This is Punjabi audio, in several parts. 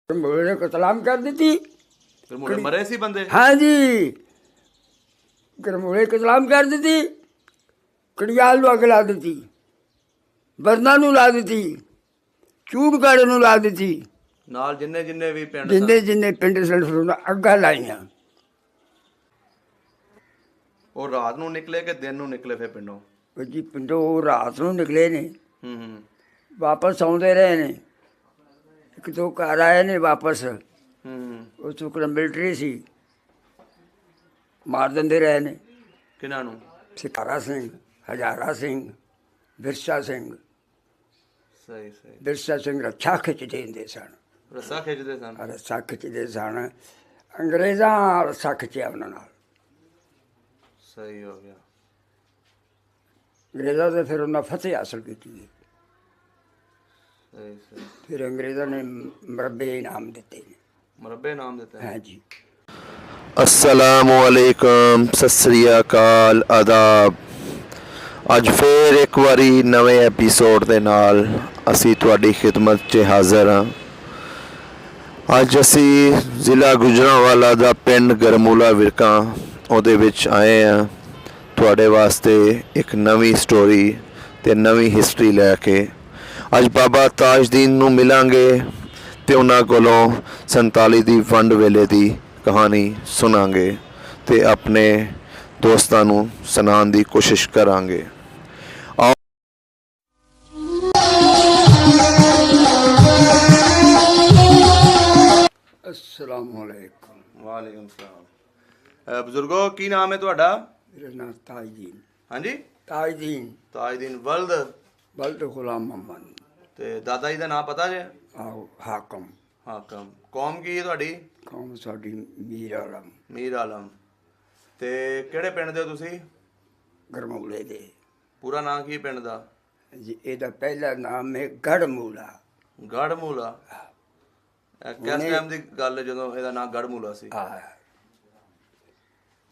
ਮੁਗਲ ਨੇ ਕਤਲਾਮ ਕਰ ਦਿੱਤੀ। ਫਿਰ ਮੁੰਡੇ ਮਰੇ ਸੀ ਬੰਦੇ? ਹਾਂਜੀ, ਗਰਮੋਲੇ ਕਤਲਾਮ ਕਰ ਦਿੱਤੀ। ਕੜਿਆਲ ਨੂੰ ਅੱਗ ਲਾ ਦਿੱਤੀ, ਬਰਨਾ ਨੂੰ ਲਾ ਦਿੱਤੀ, ਚੂੜਗੜ੍ਹ ਨੂੰ ਲਾ ਦਿੱਤੀ। ਨਾਲ ਜਿੰਨੇ ਵੀ ਪਿੰਡ ਜਿੰਨੇ ਪਿੰਡ ਸਨ ਅੱਗਾਂ ਲਾਈਆਂ। ਉਹ ਰਾਤ ਨੂੰ ਨਿਕਲੇ ਕਿ ਦਿਨ ਨੂੰ ਨਿਕਲੇ? ਫਿਰ ਪਿੰਡੋਂ ਉਹ ਜੀ ਪਿੰਡੋਂ ਉਹ ਰਾਤ ਨੂੰ ਨਿਕਲੇ ਨੇ, ਹੂੰ ਵਾਪਸ ਆਉਂਦੇ ਰਹੇ ਨੇ। ਇੱਕ ਦੋ ਘਰ ਆਏ ਨੇ ਵਾਪਸ, ਹੂੰ। ਉਹ ਚੁੱਕਣਾ ਮਿਲਟਰੀ ਸੀ, ਮਾਰ ਦਿੰਦੇ ਰਹੇ ਨੇ। ਕਿਹਨਾਂ ਨੂੰ? ਸਿਤਾਰਾ ਸਿੰਘ, ਹਜ਼ਾਰਾ ਸਿੰਘ, ਬਿਰਸਾ ਸਿੰਘ। ਸਹੀ ਸਹੀ। ਬਿਰਸਾ ਸਿੰਘ ਰੱਛਾ ਖਿੱਚਦੇ ਹੁੰਦੇ ਸਨ। ਰੱਸਾ ਖਿੱਚਦੇ ਸਨ? ਰੱਸਾ ਖਿੱਚਦੇ ਸਨ। ਅੰਗਰੇਜ਼ਾਂ ਰੱਸਾ ਖਿੱਚਿਆ ਉਹਨਾਂ ਨਾਲ। ਸਹੀ ਹੋ ਗਿਆ। ਅੰਗਰੇਜ਼ਾਂ ਦੇ ਫਿਰ ਉਹਨਾਂ ਫਤਿਹ ਹਾਸਲ ਕੀਤੀ। ਸਹੀ ਸਹੀ। ਫਿਰ ਅੰਗਰੇਜ਼ਾਂ ਨੇ ਮਰਬੇ ਇਨਾਮ ਦਿੱਤੇ ਨੇ। ਮਰਬੇ ਨਾਮ ਦਿੱਤਾ? ਹਾਂਜੀ। ਅਸਲਾਮੁਅਲੈਕਮ, ਸਤਿ ਸ੍ਰੀ ਅਕਾਲ, ਆਦਾਬ। ਅੱਜ ਫਿਰ ਇੱਕ ਵਾਰੀ ਨਵੇਂ ਐਪੀਸੋਡ ਦੇ ਨਾਲ ਅਸੀਂ ਤੁਹਾਡੀ ਖਿਦਮਤ 'ਚ ਹਾਜ਼ਰ ਹਾਂ। ਅੱਜ ਅਸੀਂ ਜ਼ਿਲ੍ਹਾ ਗੁਜਰਾਂਵਾਲਾ ਦਾ ਪਿੰਡ ਗਰਮੂਲਾ ਵਿਰਕਾਂ ਉਹਦੇ ਵਿੱਚ ਆਏ ਹਾਂ ਤੁਹਾਡੇ ਵਾਸਤੇ ਇੱਕ ਨਵੀਂ ਸਟੋਰੀ ਅਤੇ ਨਵੀਂ ਹਿਸਟਰੀ ਲੈ ਕੇ। ਅੱਜ ਬਾਬਾ ਤਾਜਦੀਨ ਨੂੰ ਮਿਲਾਂਗੇ ਅਤੇ ਉਹਨਾਂ ਕੋਲੋਂ 47 ਦੀ ਵੰਡ ਵੇਲੇ ਦੀ ਕਹਾਣੀ ਸੁਣਾਂਗੇ ਅਤੇ ਆਪਣੇ ਦੋਸਤਾਂ ਨੂੰ ਸੁਣਾਉਣ ਦੀ ਕੋਸ਼ਿਸ਼ ਕਰਾਂਗੇ। ਅਸਲਾਮੁਅਲੈਕਮ। ਵਾਲੇਕੁਮ ਸਲਾਮ। ਬਜ਼ੁਰਗੋ, ਕੀ ਨਾਮ ਹੈ ਤੁਹਾਡਾ? ਮੇਰਾ ਨਾਮ ਤਾਜਦੀਨ। ਹਾਂਜੀ? ਤਾਜਦੀਨ ਤਾਜਦੀਨ ਵਲਦ। ਬਲਦ ਗੁਲਾਮ ਮੁਹੰਮਦ। ਤੇ ਦਾਦਾ ਜੀ ਦਾ ਨਾਮ ਪਤਾ ਜੇ? ਆਹੋ, ਹਾਕਮ। ਹਾਕਮ। ਕੌਮ ਕੀ ਹੈ ਤੁਹਾਡੀ? ਕੌਮ ਸਾਡੀ ਮੀਰ ਆਲਮ। ਮੀਰ ਆਲਮ। ਤੇ ਕਿਹੜੇ ਪਿੰਡ ਦੇ ਹੋ ਤੁਸੀਂ? ਗਰਮੂਲੇ ਦੇ। ਪੂਰਾ ਨਾਂ ਕੀ ਪਿੰਡ ਦਾ? ਜੀ ਇਹਦਾ ਪਹਿਲਾ ਨਾਮ ਹੈ ਗੜਮੂਲਾ। ਗੜਮੂਲਾ। ਕਿਸ ਟਾਈਮ ਦੀ ਗੱਲ ਹੈ ਜਦੋਂ ਇਹਦਾ ਨਾਮ ਗੜਮੂਲਾ ਸੀ?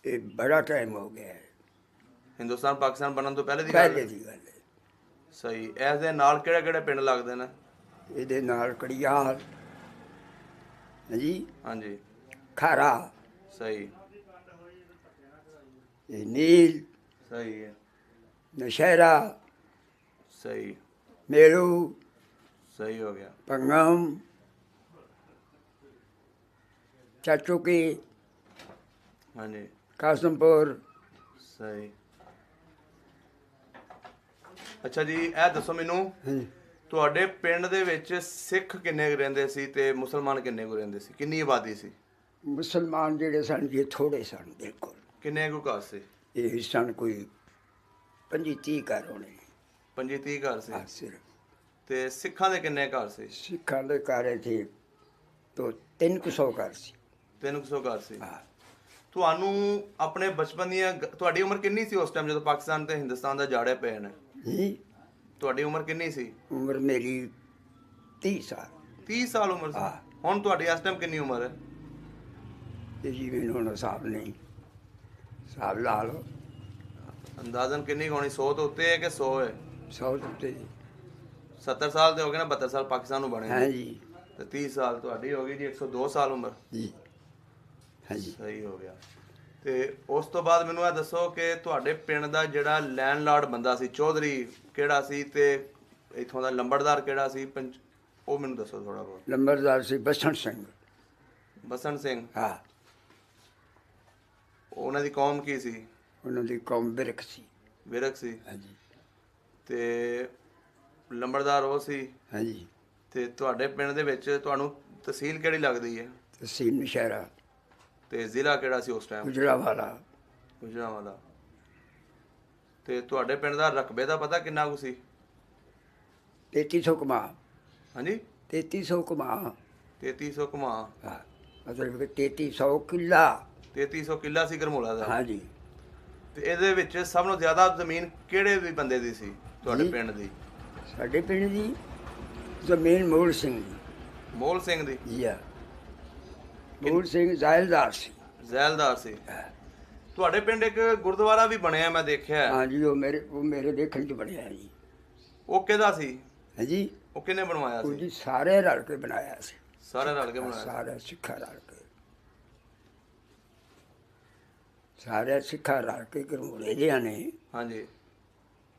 ਇਹ ਬੜਾ ਟਾਈਮ ਹੋ ਗਿਆ ਹੈ। ਹਿੰਦੁਸਤਾਨ ਪਾਕਿਸਤਾਨ ਬਣਨ ਤੋਂ ਪਹਿਲੇ ਦੀ ਗੱਲ? ਪਹਿਲੇ ਦੀ ਗੱਲ ਹੈ। ਸਹੀ। ਇਸ ਦੇ ਨਾਲ ਕਿਹੜੇ ਕਿਹੜੇ ਪਿੰਡ ਲੱਗਦੇ ਨੇ? ਇਹਦੇ ਨਾਲ ਕੜਿਆਲ ਜੀ, ਹਾਂਜੀ। ਖਾਰਾ, ਸਹੀ। ਇਹ ਨੀਲ, ਸਹੀ ਹੈ। ਨਸ਼ਹਿਰਾ, ਸਹੀ। ਮੇਰੂ, ਸਹੀ ਹੋ ਗਿਆ। ਪੰਗਮ, ਚਾਚੂਕੀ, ਹਾਂਜੀ। ਕਾਸਮਪੁਰ। ਸਹੀ। ਅੱਛਾ ਜੀ, ਇਹ ਦੱਸੋ ਮੈਨੂੰ, ਤੁਹਾਡੇ ਪਿੰਡ ਦੇ ਵਿੱਚ ਸਿੱਖ ਕਿੰਨੇ ਕੁ ਰਹਿੰਦੇ ਸੀ ਤੇ ਮੁਸਲਮਾਨ ਕਿੰਨੇ ਕੁ ਰਹਿੰਦੇ ਸੀ? ਕਿੰਨੀ ਆਬਾਦੀ ਸੀ? ਮੁਸਲਮਾਨ ਜਿਹੜੇ ਸਨ ਜੀ ਥੋੜੇ ਸਨ, ਬਿਲਕੁਲ। ਕਿੰਨੇ ਕੁ ਘਰ ਸੀ? ਇਹ ਸਨ ਕੋਈ 25-30 ਘਰ ਹੋਣੇ। 25-30 ਘਰ ਸੀ? ਸਿਰਫ। ਤੇ ਸਿੱਖਾਂ ਦੇ ਕਿੰਨੇ ਘਰ ਸੀ? ਸਿੱਖਾਂ ਦੇ ਘਰ ਇੱਥੇ ਤੋਂ 300 ਘਰ ਸੀ। 300 ਘਰ ਸੀ। ਹਾਂ। ਤੁਹਾਨੂੰ ਆਪਣੇ ਬਚਪਨ ਦੀਆਂ ਤੁਹਾਡੀ ਉਮਰ ਕਿੰਨੀ ਸੀ ਉਸ ਟਾਈਮ ਜਦੋਂ ਪਾਕਿਸਤਾਨ ਤੇ ਹਿੰਦੁਸਤਾਨ ਦਾ ਜਾੜੇ ਪਏ ਨੇ? ਜੀ, ਤੁਹਾਡੀ ਉਮਰ ਕਿੰਨੀ ਸੀ? ਉਮਰ ਮੇਰੀ 30 ਸਾਲ। 30 ਸਾਲ ਉਮਰ ਸੀ? ਹਾਂ। ਹੁਣ ਤੁਹਾਡੀ ਇਸ ਟਾਈਮ ਕਿੰਨੀ ਉਮਰ ਹੈ? ਤੇ ਜੀ ਮੈਨੂੰ ਹੁਣ ਹਿਸਾਬ ਨਹੀਂ, ਹਿਸਾਬ ਲਾ ਲਓ। ਅੰਦਾਜ਼ਨ ਕਿੰਨੀ ਕੁ ਹੋਣੀ? 100 ਤੋਂ ਉੱਤੇ ਹੈ ਕਿ 100 ਹੈ? 100 ਉੱਤੇ ਜੀ। 70 ਸਾਲ ਦੇ ਹੋ ਗਏ ਨਾ, 72 ਸਾਲ ਪਾਕਿਸਤਾਨ ਨੂੰ ਬਣੇ। ਹਾਂ ਜੀ। ਤੇ 30 ਸਾਲ ਤੁਹਾਡੀ ਹੋ ਗਈ ਜੀ, 102 ਸਾਲ ਉਮਰ। ਜੀ। ਹਾਂਜੀ। ਸਹੀ ਹੋ ਗਿਆ। ਤੇ ਉਸ ਤੋਂ ਬਾਅਦ ਮੈਨੂੰ ਇਹ ਦੱਸੋ ਕਿ ਤੁਹਾਡੇ ਪਿੰਡ ਦਾ ਜਿਹੜਾ ਲੈਂਡਲਾਰਡ ਬੰਦਾ ਸੀ, ਚੌਧਰੀ ਕਿਹੜਾ ਸੀ ਤੇ ਇੱਥੋਂ ਦਾ ਲੰਬੜਦਾਰ ਕਿਹੜਾ ਸੀ? ਉਹ ਮੈਨੂੰ ਦੱਸੋ ਥੋੜਾ ਬਹੁਤ। ਨੰਬਰਦਾਰ ਸੀ ਬਸੰਤ ਸਿੰਘ। ਬਸੰਤ ਸਿੰਘ। ਹਾਂ। ਉਹਨਾਂ ਦੀ ਕੌਮ ਕੀ ਸੀ? ਉਹਨਾਂ ਦੀ ਕੌਮ ਬਿਰਕ ਸੀ। ਵਿਰਕ ਸੀ। ਹਾਂਜੀ। ਤੇ ਲੰਬੜਦਾਰ ਉਹ ਸੀ। ਹਾਂਜੀ। ਤੇ ਤੁਹਾਡੇ ਪਿੰਡ ਦੇ ਵਿੱਚ ਤੁਹਾਨੂੰ ਤਹਿਸੀਲ ਕਿਹੜੀ ਲੱਗਦੀ ਹੈ? ਤਹਿਸੀਲ ਨਸ਼ਹਿਰਾ। ਤੇ ਜ਼ਿਲ੍ਹਾ ਕਿਹੜਾ ਸੀ ਉਸ ਟਾਈਮ? ਗੁਜਰਾਂਵਾਲਾ। ਗੁਜਰਾਂਵਾਲਾ। ਤੇ ਤੁਹਾਡੇ ਪਿੰਡ ਦਾ ਰਕਬੇ ਦਾ ਪਤਾ ਕਿੰਨਾ ਕੁ ਸੀ? 3300 ਕਮਾ। ਹਾਂਜੀ? 3300 ਕਮਾ। 3300 ਕਮਾ। ਹਾਂ, ਮਤਲਬ ਕਿ 3300 ਕਿੱਲਾ। 3300 ਕਿੱਲਾ ਸੀ ਗਰਮੂਲਾ ਦਾ? ਹਾਂਜੀ। ਤੇ ਇਹਦੇ ਵਿੱਚ ਸਭ ਤੋਂ ਜ਼ਿਆਦਾ ਜ਼ਮੀਨ ਕਿਹੜੇ ਵੀ ਬੰਦੇ ਦੀ ਸੀ ਤੁਹਾਡੇ ਜੀ। ਪਿੰਡ ਦੀ? ਸਾਡੇ ਪਿੰਡ ਦੀ ਜ਼ਮੀਨ ਮੂਲ ਸਿੰਘ ਦੀ। ਮੋਲ ਸਿੰਘ ਦੀ? ਜੀ ਹਾਂ। ਮੂਲ ਸਿੰਘ ਜ਼ਾਇਲਦਾਰ ਸੀ। ਜ਼ੈਲਦਾਰ ਸੀ। ਤੁਹਾਡੇ ਪਿੰਡ ਇੱਕ ਗੁਰਦੁਆਰਾ ਵੀ ਬਣਿਆ, ਮੈਂ ਦੇਖਿਆ। ਹਾਂਜੀ, ਉਹ ਮੇਰੇ ਦੇਖਣ 'ਚ ਬਣਿਆ ਜੀ। ਉਹ ਕਿਹਦਾ ਸੀ? ਹਾਂਜੀ। ਉਹ ਕਿਹਨੇ ਬਣਵਾਇਆ ਉਹ ਸੀ? ਜੀ ਸਾਰੇ ਰਲ ਕੇ ਬਣਾਇਆ ਸੀ। ਸਾਰੇ ਰਲ ਕੇ ਬਣਾਇਆ ਸਾਰੇ ਸਿੱਖਾਂ ਰਲ ਕੇ, ਸਾਰੇ ਸਿੱਖਾਂ ਰਲ ਕੇ ਗਰਮੂਲੇ ਜਿਹਾ ਨੇ। ਹਾਂਜੀ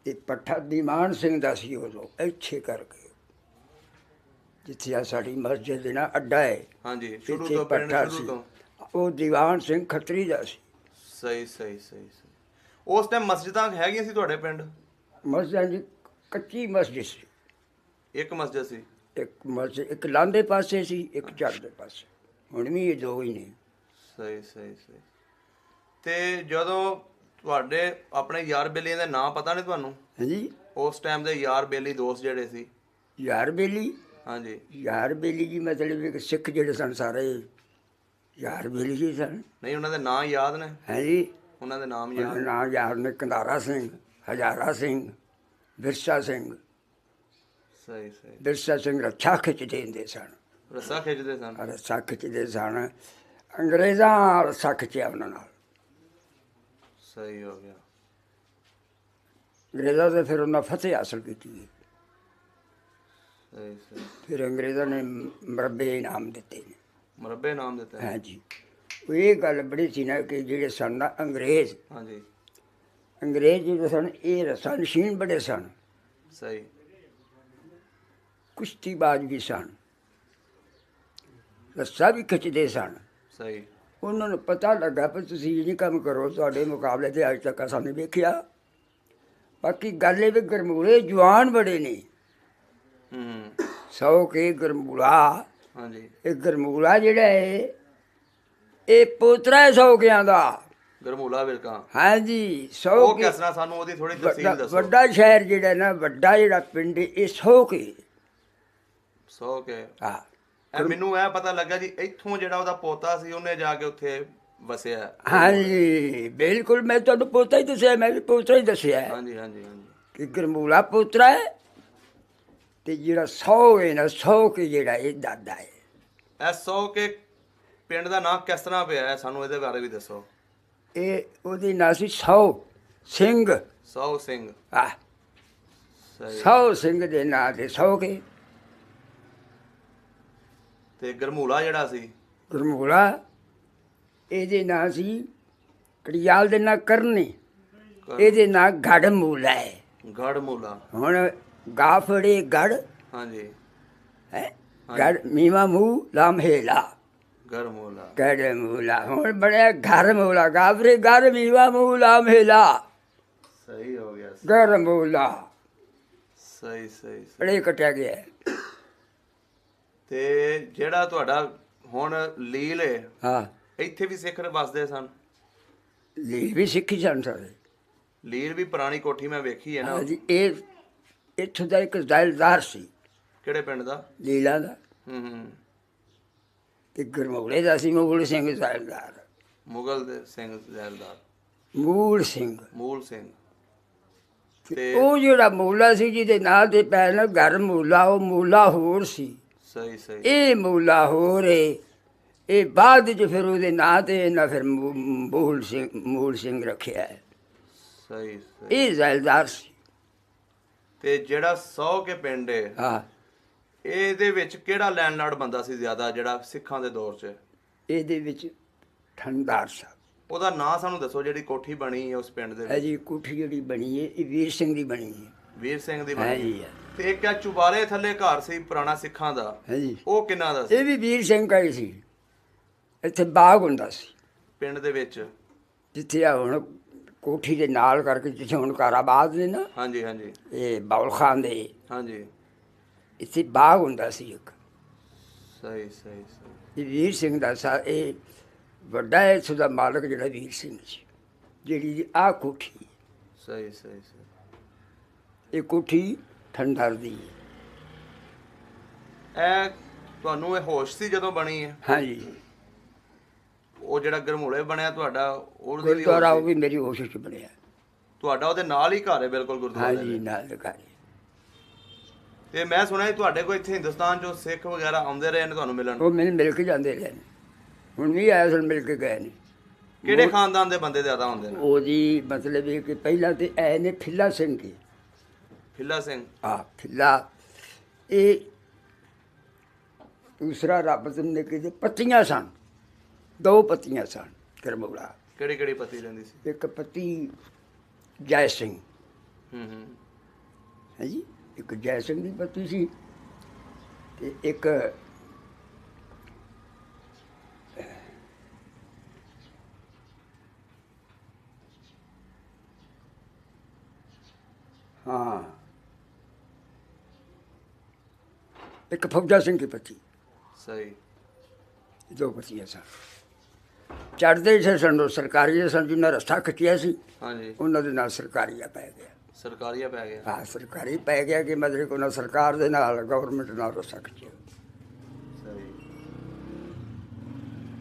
ਇਹ ਪੱਠਾ ਦੀਵਾਨ ਸਿੰਘ ਦਾ ਸੀ ਉਦੋਂ, ਇੱਥੇ ਕਰਕੇ ਜਿੱਥੇ ਆ ਸਾਡੀ ਮਸਜਿਦ ਦੇ ਨਾਲ ਅੱਡਾ ਹੈ, ਹਾਂਜੀ ਸ਼ੁਰੂ ਇੱਥੇ ਤੋਂ ਪਿੰਡ ਪੱਠਾ ਸ਼ੁਰੂ ਸੀ। ਤੋਂ ਉਹ ਦੀਵਾਨ ਸਿੰਘ ਖੱਤਰੀ ਦਾ ਸੀ। ਸਹੀ ਸਹੀ ਸਹੀ ਸਹੀ। ਉਸ ਟਾਈਮ ਮਸਜਿਦਾਂ ਹੈਗੀਆਂ ਸੀ ਤੁਹਾਡੇ ਪਿੰਡ? ਮਸਜਿਦ ਜੀ ਕੱਚੀ ਮਸਜਿਦ ਸੀ। ਇੱਕ ਮਸਜਿਦ ਸੀ। ਇੱਕ ਮਸਜਿਦ ਇੱਕ ਲਾਂਦੇ ਪਾਸੇ ਸੀ, ਇੱਕ ਚੜ੍ਹਦੇ ਪਾਸੇ। ਹੁਣ ਵੀ ਇਹ ਦੋ ਹੀ ਨੇ। ਸਹੀ ਸਹੀ ਸਹੀ। ਤੇ ਜਦੋਂ ਤੁਹਾਡੇ ਆਪਣੇ ਯਾਰ ਬੇਲੀਆਂ ਦੇ ਨਾਂ ਪਤਾ ਨਹੀਂ ਤੁਹਾਨੂੰ? ਹਾਂਜੀ ਉਸ ਟਾਈਮ ਦੇ ਯਾਰ ਬੇਲੀ ਦੋਸਤ ਜਿਹੜੇ ਸੀ? ਯਾਰ ਬੇਲੀ, ਹਾਂਜੀ ਯਾਰ ਬੇਲੀ ਜੀ ਮਤਲਬ ਕਿ ਸਿੱਖ ਜਿਹੜੇ ਸਨ ਸਾਰੇ ਯਾਰ ਬੇਲੀ ਜੀ ਸਨ। ਨਹੀਂ ਉਹਨਾਂ ਦੇ ਨਾਂ ਯਾਦ ਨੇ? ਹਾਂਜੀ ਉਹਨਾਂ ਦੇ ਨਾਮ ਉਹਨਾਂ ਯਾਦ? ਦੇ ਨਾਂ ਯਾਰ ਨੇ, ਕੰਧਾਰਾ ਸਿੰਘ, ਹਜ਼ਾਰਾ ਸਿੰਘ, ਵਿਰਸਾ ਸਿੰਘ। ਸਹੀ ਸਹੀ। ਵਿਰਸਾ ਸਿੰਘ ਰੱਛਾ ਖਿੱਚਦੇ ਹੁੰਦੇ ਸਨ। ਰੱਸਾ ਖਿੱਚਦੇ ਸਨ? ਰੱਸਾ ਖਿੱਚਦੇ ਸਨ। ਅੰਗਰੇਜ਼ਾਂ ਰੱਸਾ ਖਿੱਚਿਆ ਉਹਨਾਂ ਨਾਲ। ਸਹੀ ਹੋ ਗਿਆ। ਅੰਗਰੇਜ਼ਾਂ ਤੇ ਫਿਰ ਉਹਨਾਂ ਫਤਿਹ ਹਾਸਲ ਕੀਤੀ। ਸਹੀ ਸਹੀ। ਫਿਰ ਅੰਗਰੇਜ਼ਾਂ ਨੇ ਮਰਬੇ ਇਨਾਮ ਦਿੱਤੇ ਨੇ। ਮਰਬੇ ਨਾਮ ਦਿੱਤਾ? ਹਾਂਜੀ ਉਹ ਇਹ ਗੱਲ ਬੜੀ ਸੀ ਨਾ ਕਿ ਜਿਹੜੇ ਸਨ ਨਾ ਅੰਗਰੇਜ਼, ਹਾਂਜੀ ਅੰਗਰੇਜ਼ ਜਿਹੜੇ ਸਨ ਇਹ ਰੱਸਾ ਨਸ਼ੀਨ ਬੜੇ ਸਨ, ਸਹੀ। ਕੁਸ਼ਤੀਬਾਜ਼ ਵੀ ਸਨ, ਰੱਸਾ ਵੀ ਖਿੱਚਦੇ ਸਨ। ਸਹੀ। ਉਹਨਾਂ ਨੂੰ ਪਤਾ ਲੱਗਾ ਵੀ ਤੁਸੀਂ ਇਹ ਨਹੀਂ ਕੰਮ ਕਰੋ, ਤੁਹਾਡੇ ਮੁਕਾਬਲੇ ਤੇ ਅੱਜ ਤੱਕ ਅਸਾਂ ਨਹੀਂ ਵੇਖਿਆ। ਬਾਕੀ ਗੱਲ ਇਹ ਵੀ ਗਰਮੂਲੇ ਜਵਾਨ ਬੜੇ ਨੇ। ਹੂੰ। 100 ਕੇ ਗਰਮੂਲਾ, ਹਾਂਜੀ ਇਹ ਗਰਮੂਲਾ ਜਿਹੜਾ ਹੈ ਇਹ ਪੋਤਰਾ ਹੈ 100 ਕਿਆਂ ਦਾ। ਗਰਮੂਲਾ ਵਿਰਕਾਂ? ਹਾਂਜੀ 100 ਉਹ ਕੇ ਕਿਸ ਤਰ੍ਹਾਂ, ਸਾਨੂੰ ਉਹਦੀ ਥੋੜੀ ਤਫਸੀਲ ਦੱਸੋ। ਵੱਡਾ ਸ਼ਹਿਰ ਜਿਹੜਾ ਨਾ, ਵੱਡਾ ਜਿਹੜਾ ਪਿੰਡ ਇਹ 100 ਕੇ। 100 ਕੇ? ਹਾਂ ਮੈਨੂੰ ਇਹ ਪਤਾ ਲੱਗਾ ਜੀ ਇੱਥੋਂ ਜਿਹੜਾ ਉਹਦਾ ਪੋਤਾ ਸੀ ਉਹਨੇ ਜਾ ਕੇ ਉੱਥੇ ਵਸਿਆ। ਹਾਂਜੀ ਬਿਲਕੁਲ, ਮੈਂ ਤੁਹਾਨੂੰ ਪੋਤਾ ਹੀ ਦੱਸਿਆ, ਮੈਂ ਵੀ ਪੋਤਰਾ ਹੀ ਦੱਸਿਆ ਹੈ ਹਾਂਜੀ ਹਾਂਜੀ ਹਾਂਜੀ। ਕਿ ਗਰਮੂਲਾ ਪੋਤਰਾ ਹੈ ਤੇ ਜਿਹੜਾ 100 ਹੈ ਨਾ, 100 ਕੇ ਜਿਹੜਾ ਇਹ ਦਾਦਾ ਹੈ। ਇਹ 100 ਕੇ ਪਿੰਡ ਦਾ ਨਾਂ ਕਿਸ ਤਰ੍ਹਾਂ ਪਿਆ ਹੈ, ਸਾਨੂੰ ਇਹਦੇ ਬਾਰੇ ਵੀ ਦੱਸੋ। ਇਹ ਉਹਦੀ ਨਾਂ ਸੀ 100 ਸਿੰਘ। 100 ਸਿੰਘ? ਆ ਸਹੀ। 100 ਸਿੰਘ ਦੇ ਨਾਂ ਤੇ 100 ਕੇ। ਤੇ ਗਰਮੂਲਾ ਜਿਹੜਾ ਸੀ? ਗਰਮੂਲਾ ਇਹਦੇ ਨਾਂ ਸੀ ਕੜਿਆਲ ਦੇ ਨਾਂ ਕਰਨੀ, ਇਹਦੇ ਨਾਂ ਗੜਮੂਲਾ ਹੈ। ਗੜਮੂਲਾ? ਹੁਣ ਗਾ ਫੜੇ ਗੜ ਹਾਂਜੀ। ਹੈ, ਗੜ ਮੀਮਾ ਮੂੰਹ ਲਾਮ ਹੇਲਾ, ਗਰਮੂਲਾ। ਗੜਮੂਲਾ। ਹੁਣ ਬਣਿਆ ਘਰ ਮੂਲਾ, ਗਾਫਰੇ ਗੜ ਮੀਮਾ ਮੂੰਹ ਲਾਮ ਹੇਲਾ, ਸਹੀ ਹੋ ਗਿਆ। ਗਰਮੂਲਾ। ਸਹੀ ਸਹੀ ਸਹੀ। ਬੜੇ ਕਟਿਆ ਗਿਆ ਹੈ। ਤੇ ਜਿਹੜਾ ਤੁਹਾਡਾ ਹੁਣ ਲੀਲ ਹੈ, ਹਾਂ ਇੱਥੇ ਵੀ ਸਿੱਖ ਵਸਦੇ ਸਨ? ਲੀ ਵੀ ਸਿੱਖੀ ਸਨ ਸਾਰੇ। ਲੀਲ ਵੀ ਪੁਰਾਣੀ ਕੋਠੀ ਮੈਂ ਵੇਖੀ ਹੈ ਨਾ। ਹਾਂਜੀ ਇਹ ਇੱਥੋਂ ਦਾ ਇੱਕ ਜ਼ਾਇਲਦਾਰ ਸੀ ਕਿਹੜੇ ਪਿੰਡ ਦਾ? ਲੀਲਾ ਦਾ, ਹੂੰ। ਤੇ ਗਰਮੂਲੇ ਦਾ ਸੀ ਮੂਲ ਸਿੰਘ ਜ਼ਾਇਲਦਾਰ। ਮੁਗਲ ਦੇ ਸਿੰਘ ਜ਼ੈਲਦਾਰ? ਮੂਲ ਸਿੰਘ। ਮੂਲ ਸਿੰਘ। ਤੇ ਉਹ ਜਿਹੜਾ ਮੂਲਾ ਸੀ ਜਿਹਦੇ ਨਾਂ ਤੇ ਪੈ ਨਾ ਘਰ ਮੂਲਾ, ਉਹ ਮੂਲਾ ਹੋਰ ਸੀ। ਸਹੀ ਸਹੀ। ਇਹ ਮੂਲਾ ਹੋਰ ਏ। ਇਹ ਬਾਅਦ ਚ ਫਿਰ ਉਹਦੇ ਨਾਂ ਤੇ ਇਹਨਾਂ ਫਿਰ ਮੂਲ ਸਿੰਘ ਰੱਖਿਆ ਹੈ। ਸਹੀ ਸਹੀ। ਇਹ ਜ਼ਾਇਲਦਾਰ ਸੀ। ਤੇ ਜਿਹੜਾ 100 ਕੇ ਪਿੰਡ ਹੈ, ਹਾਂ ਇਹਦੇ ਵਿੱਚ ਕਿਹੜਾ ਲੈਂਡਲਾਰਡ ਬੰਦਾ ਸੀ ਜ਼ਿਆਦਾ ਜਿਹੜਾ ਸਿੱਖਾਂ ਦੇ ਦੌਰ 'ਚ? ਇਹਦੇ ਵਿੱਚ ਠੰਡਾਰ ਸਾਹਿਬ। ਉਹਦਾ ਨਾਂ ਸਾਨੂੰ ਦੱਸੋ, ਜਿਹੜੀ ਕੋਠੀ ਬਣੀ ਹੈ ਉਸ ਪਿੰਡ ਦੇ ਹੈ ਵਿੱਚ। ਜੀ ਕੋਠੀ ਜਿਹੜੀ ਬਣੀ ਹੈ ਇਹ ਵੀਰ ਸਿੰਘ ਦੀ ਬਣੀ ਹੈ। ਵੀਰ ਸਿੰਘ ਦੀ ਹੈ ਬਣੀ ਜੀ ਹੈ। ਤੇ ਇੱਕ ਆ ਚੁਬਾਰੇ ਥੱਲੇ ਘਰ ਸੀ ਪੁਰਾਣਾ ਸਿੱਖਾਂ ਦਾ, ਹੈ ਜੀ, ਉਹ ਕਿੰਨਾ ਦਾ ਸੀ ਇਹ ਵੀ ਵੀਰ ਸਿੰਘ ਦਾ ਹੀ ਸੀ। ਇੱਥੇ ਬਾਗ ਹੁੰਦਾ ਸੀ ਪਿੰਡ ਦੇ ਵਿੱਚ? ਜਿੱਥੇ ਆ ਹੁਣ ਕੋਠੀ ਦੇ ਨਾਲ ਕਰਕੇ, ਜਿੱਥੇ ਹੁਣ ਕਾਰਾਬਾਦ ਨੇ ਨਾ, ਹਾਂਜੀ ਹਾਂਜੀ ਇਹ ਬਾਉਲ ਖਾਨ ਦੇ, ਹਾਂਜੀ। ਇੱਥੇ ਬਾਗ ਹੁੰਦਾ ਸੀ ਇੱਕ। ਸਹੀ ਸਹੀ ਸਹੀ। ਇਹ ਵੀਰ ਸਿੰਘ ਦਾ ਸਾ, ਇਹ ਵੱਡਾ ਹੈ ਇੱਥੋਂ ਦਾ ਮਾਲਕ ਜਿਹੜਾ ਵੀਰ ਸਿੰਘ ਸੀ। ਜਿਹੜੀ ਆਹ ਕੋਠੀ, ਸਹੀ ਸਹੀ ਸਹੀ। ਇਹ ਕੋਠੀ ਠੰਡਰ ਦੀ ਹੈ। ਇਹ ਤੁਹਾਨੂੰ ਇਹ ਹੋਸ਼ ਸੀ ਜਦੋਂ ਬਣੀ ਹੈ? ਹਾਂਜੀ ਉਹ ਜਿਹੜਾ ਗਰਮੂਲੇ ਬਣਿਆ ਤੁਹਾਡਾ, ਉਹਦੀ ਵੀ ਗੁਰਦੁਆਰਾ ਉਹ ਹੋਸ਼ ਸੀ? ਵੀ ਮੇਰੀ ਕੋਸ਼ਿਸ਼ ਬਣਿਆ। ਤੁਹਾਡਾ ਉਹਦੇ ਨਾਲ ਹੀ ਘਰ ਹੈ ਬਿਲਕੁਲ ਗੁਰਦੁਆਰੇ ਹਾਂਜੀ ਦੇ? ਨਾਲ ਦਿਖਾਈ। ਤੇ ਮੈਂ ਸੁਣਿਆ ਸੀ ਤੁਹਾਡੇ ਕੋਲ ਇੱਥੇ ਹਿੰਦੁਸਤਾਨ 'ਚੋਂ ਸਿੱਖ ਵਗੈਰਾ ਆਉਂਦੇ ਰਹੇ ਨੇ ਤੁਹਾਨੂੰ ਮਿਲਣ? ਉਹ ਮੈਨੂੰ ਮਿਲ ਕੇ ਜਾਂਦੇ ਰਹੇ ਨੇ, ਹੁਣ ਵੀ ਆਇਆ ਸਨ, ਮਿਲ ਕੇ ਗਏ ਨੇ। ਕਿਹੜੇ ਖਾਨਦਾਨ ਦੇ ਬੰਦੇ ਜ਼ਿਆਦਾ ਹੁੰਦੇ ਨੇ? ਉਹਦੀ ਮਤਲਬ ਇਹ ਕਿ ਪਹਿਲਾਂ ਤੇ ਐ ਨੇ ਫਿੱਲਾ ਸਿੰਘ ਕੀ, ਫਿੱਲਾ ਸਿੰਘ? ਆ ਫਿੱਲਾ ਇਹ ਦੂਸਰਾ ਰੱਬ ਦੇ ਨਿੱਕੇ ਦੇ ਪੱਤੀਆਂ ਸਨ, 2 ਪੱਤੀਆਂ ਸਨ ਕਰਮੂਲਾ। ਕਿਹੜੀ ਕਿਹੜੀ ਪਤੀ ਰਹਿੰਦੀ ਸੀ? ਇੱਕ ਪਤੀ ਜੈ ਸਿੰਘ ਹੂੰ ਹੈ ਜੀ, ਇੱਕ ਜੈ ਸਿੰਘ ਦੀ ਪਤੀ ਸੀ, ਤੇ ਇੱਕ ਹਾਂ ਇੱਕ ਫੌਜਾ ਸਿੰਘ ਦੀ ਪਤੀ। ਸਹੀ। 2 ਪਤੀਆਂ ਸਨ। ਚੜ੍ਹਦੇ ਸੀ ਸਨ ਉਹ ਸਰਕਾਰੀ ਸਨ, ਜਿਹਨਾਂ ਰਸਤਾ ਖਿੱਚਿਆ ਸੀ ਹਾਂਜੀ। ਉਹਨਾਂ ਦੇ ਨਾਲ ਸਰਕਾਰੀਆ ਪੈ ਗਿਆ। ਸਰਕਾਰੀਆ ਪੈ ਗਿਆ। ਹਾਂ ਸਰਕਾਰੀ ਪੈ ਗਿਆ ਕਿ ਮਤਲਬ ਉਹਨਾਂ ਸਰਕਾਰ ਦੇ ਨਾਲ ਗਵਰਨਮੈਂਟ ਨਾਲ ਰਸਤਾ ਖਿੱਚਿਆ। ਸਹੀ।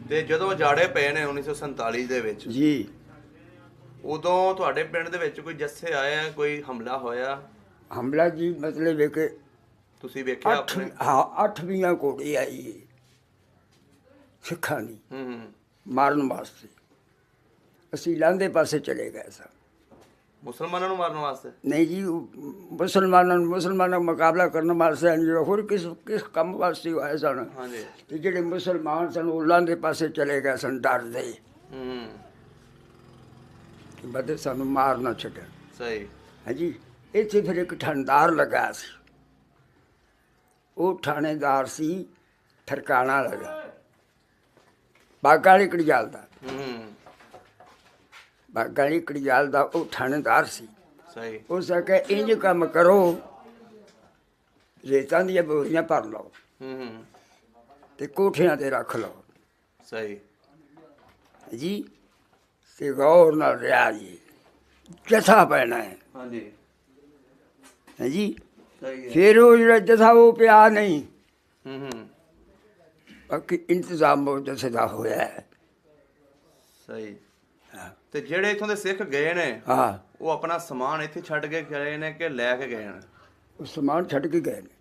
ਤੇ ਜਦੋਂ ਉਜਾੜੇ ਪਏ ਨੇ 1947 ਦੇ ਵਿੱਚ, ਜੀ ਉਦੋਂ ਤੁਹਾਡੇ ਪਿੰਡ ਦੇ ਵਿੱਚ ਕੋਈ ਜੱਸੇ ਆਇਆ, ਕੋਈ ਹਮਲਾ ਹੋਇਆ? ਹਮਲਾ ਜੀ ਮਤਲਬ ਹੈ ਕਿ ਤੁਸੀਂ ਵੇਖਿਆ ਆਪਣੇ? 8ਵੀਂ ਘੋੜੀ ਆਈ ਸਿੱਖਾਂ ਦੀ ਹੂੰ ਮਾਰਨ ਵਾਸਤੇ। ਅਸੀਂ ਲਾਂਦੇ ਪਾਸੇ ਚਲੇ ਗਏ ਸਾਂ। ਮੁਸਲਮਾਨਾਂ ਨੂੰ ਮਾਰਨ ਵਾਸਤੇ? ਨਹੀਂ ਜੀ, ਮੁਸਲਮਾਨਾਂ ਦਾ ਮੁਕਾਬਲਾ ਕਰਨ ਵਾਸਤੇ ਨਹੀਂ, ਹੋਰ ਕਿਸ ਕੰਮ ਵਾਸਤੇ ਆਏ ਸਨ। ਹਾਂਜੀ। ਤੇ ਜਿਹੜੇ ਮੁਸਲਮਾਨ ਸਨ ਉਹ ਲਾਂਦੇ ਪਾਸੇ ਚਲੇ ਗਏ ਸਨ ਡਰਦੇ ਹੂੰ ਕਿ ਬਦੇ ਸਾਨੂੰ ਮਾਰ ਨਾ ਛੱਡਣ। ਸਹੀ। ਹਾਂਜੀ। ਇੱਥੇ ਫਿਰ ਇੱਕ ਠਾਣੇਦਾਰ ਲੱਗਾ ਸੀ, ਉਹ ਠਾਣੇਦਾਰ ਸੀ ਠਰਕਾਣਾ ਲੱਗਾ, ਬਾਗਾ ਵਾਲੀ ਕੜਿਆਲ ਦਾ। ਹੂੰ ਬਾਗਾ ਵਾਲੀ ਕੜਿਆਲ ਦਾ ਉਹ ਠਾਣੇਦਾਰ ਸੀ। ਸਹੀ। ਉਸ ਆਖਿਆ ਇੰਝ ਕੰਮ ਕਰੋ, ਰੇਤਾਂ ਦੀਆਂ ਬੋਰੀਆਂ ਭਰ ਲਓ ਹੂੰ ਤੇ ਕੋਠਿਆਂ ਤੇ ਰੱਖ ਲਓ ਸਹੀ ਜੀ, ਤੇ ਗੌਰ ਨਾਲ ਰਿਹਾ ਜੀ, ਜਥਾ ਪੈਣਾ ਹੈ ਹਾਂਜੀ। ਜੀ। ਸਹੀ ਹੈ। ਫਿਰ ਉਹ ਜਿਹੜਾ ਜਥਾ ਉਹ ਪਿਆ ਨਹੀਂ, ਹੂੰ ਬਾਕੀ ਇੰਤਜ਼ਾਮ ਉਹ ਜਥੇ ਦਾ ਹੋਇਆ ਹੈ। ਸਹੀ। ਹਾਂ। ਤੇ ਜਿਹੜੇ ਇਥੋਂ ਦੇ ਸਿੱਖ ਗਏ ਨੇ, ਹਾਂ, ਉਹ ਆਪਣਾ ਸਮਾਨ ਇੱਥੇ ਛੱਡ ਕੇ ਗਏ ਨੇ ਕਿ ਲੈ ਕੇ ਗਏ ਨੇ? ਉਹ ਸਮਾਨ ਛੱਡ ਕੇ ਗਏ ਨੇ।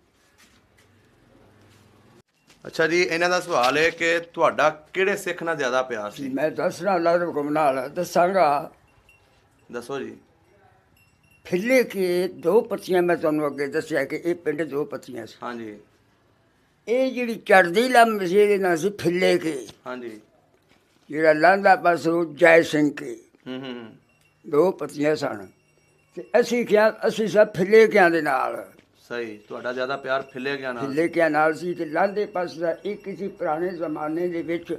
ਅੱਛਾ ਜੀ, ਇਹਨਾਂ ਦਾ ਸਵਾਲ ਹੈ ਕਿ ਤੁਹਾਡਾ ਕਿਹੜੇ ਸਿੱਖ ਨਾਲ ਜ਼ਿਆਦਾ ਪਿਆਰ ਸੀ? ਮੈਂ ਦੱਸਣਾ ਅੱਲਾਹ ਦੇ ਹੁਕਮ ਨਾਲ ਦੱਸਾਂਗਾ। ਦੱਸੋ ਜੀ। ਫਿੱਲੇ ਕੇ 2 ਪੱਤੀਆਂ ਮੈਂ ਤੁਹਾਨੂੰ ਅੱਗੇ ਦੱਸਿਆ ਕਿ ਇਹ ਪਿੰਡ 2 ਪੱਤੀਆਂ ਸੀ। ਹਾਂਜੀ ਇਹ ਜਿਹੜੀ ਚੜ੍ਹਦੀ ਲੰਮ ਸੀ ਇਹਦੇ ਨਾਲ ਸੀ ਫਿੱਲੇ ਕੇ। ਹਾਂਜੀ। ਜਿਹੜਾ ਲਾਂਦਾ ਪਾਸੋਂ ਜੈ ਸਿੰਘ ਕੇ, ਹੂੰ 2 ਪੱਤੀਆਂ ਸਨ। ਤੇ ਅਸੀਂ ਕਿਹਾ ਅਸੀਂ ਸਭ ਫਿੱਲੇ ਕਿਆਂ ਦੇ ਨਾਲ, ਸਹੀ। ਤੁਹਾਡਾ ਜ਼ਿਆਦਾ ਪਿਆਰ ਫਿੱਲੇ ਗਿਆ ਨਾਲ? ਫਿੱਲੇ ਕਿਆਂ ਨਾਲ ਸੀ। ਤੇ ਲਾਂਦੇ ਪਾਸੇ ਦਾ ਇਹ ਕਿਸੇ ਪੁਰਾਣੇ ਜ਼ਮਾਨੇ ਦੇ ਵਿੱਚ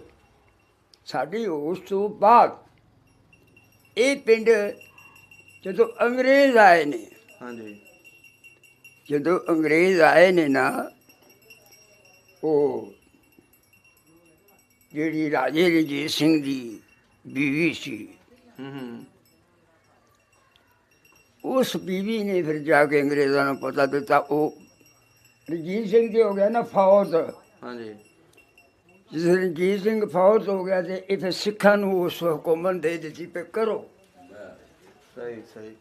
ਸਾਡੀ ਉਸ ਤੋਂ ਬਾਅਦ ਇਹ ਪਿੰਡ ਜਦੋਂ ਅੰਗਰੇਜ਼ ਆਏ ਨੇ, ਹਾਂਜੀ ਜਦੋਂ ਅੰਗਰੇਜ਼ ਆਏ ਨੇ ਨਾ, ਉਹ ਜਿਹੜੀ ਰਾਜੇ ਰਣਜੀਤ ਸਿੰਘ ਦੀ ਬੀਵੀ ਸੀ, ਹੂੰ ਉਸ ਬੀਵੀ ਨੇ ਫਿਰ ਜਾ ਕੇ ਅੰਗਰੇਜ਼ਾਂ ਨੂੰ ਪਤਾ ਦਿੱਤਾ। ਉਹ ਰਣਜੀਤ ਸਿੰਘ ਦੇ ਹੋ ਗਿਆ ਨਾ ਫੌਤ। ਹਾਂਜੀ। ਜਿਸ ਰਣਜੀਤ ਸਿੰਘ ਫੌਤ ਹੋ ਗਿਆ ਤੇ ਇਹ ਫਿਰ ਸਿੱਖਾਂ ਨੂੰ ਉਸ ਹੁਕਮ ਦੇ ਦਿੱਤੀ ਪੇ ਕਰੋ ਸਹੀ ਸਹੀ।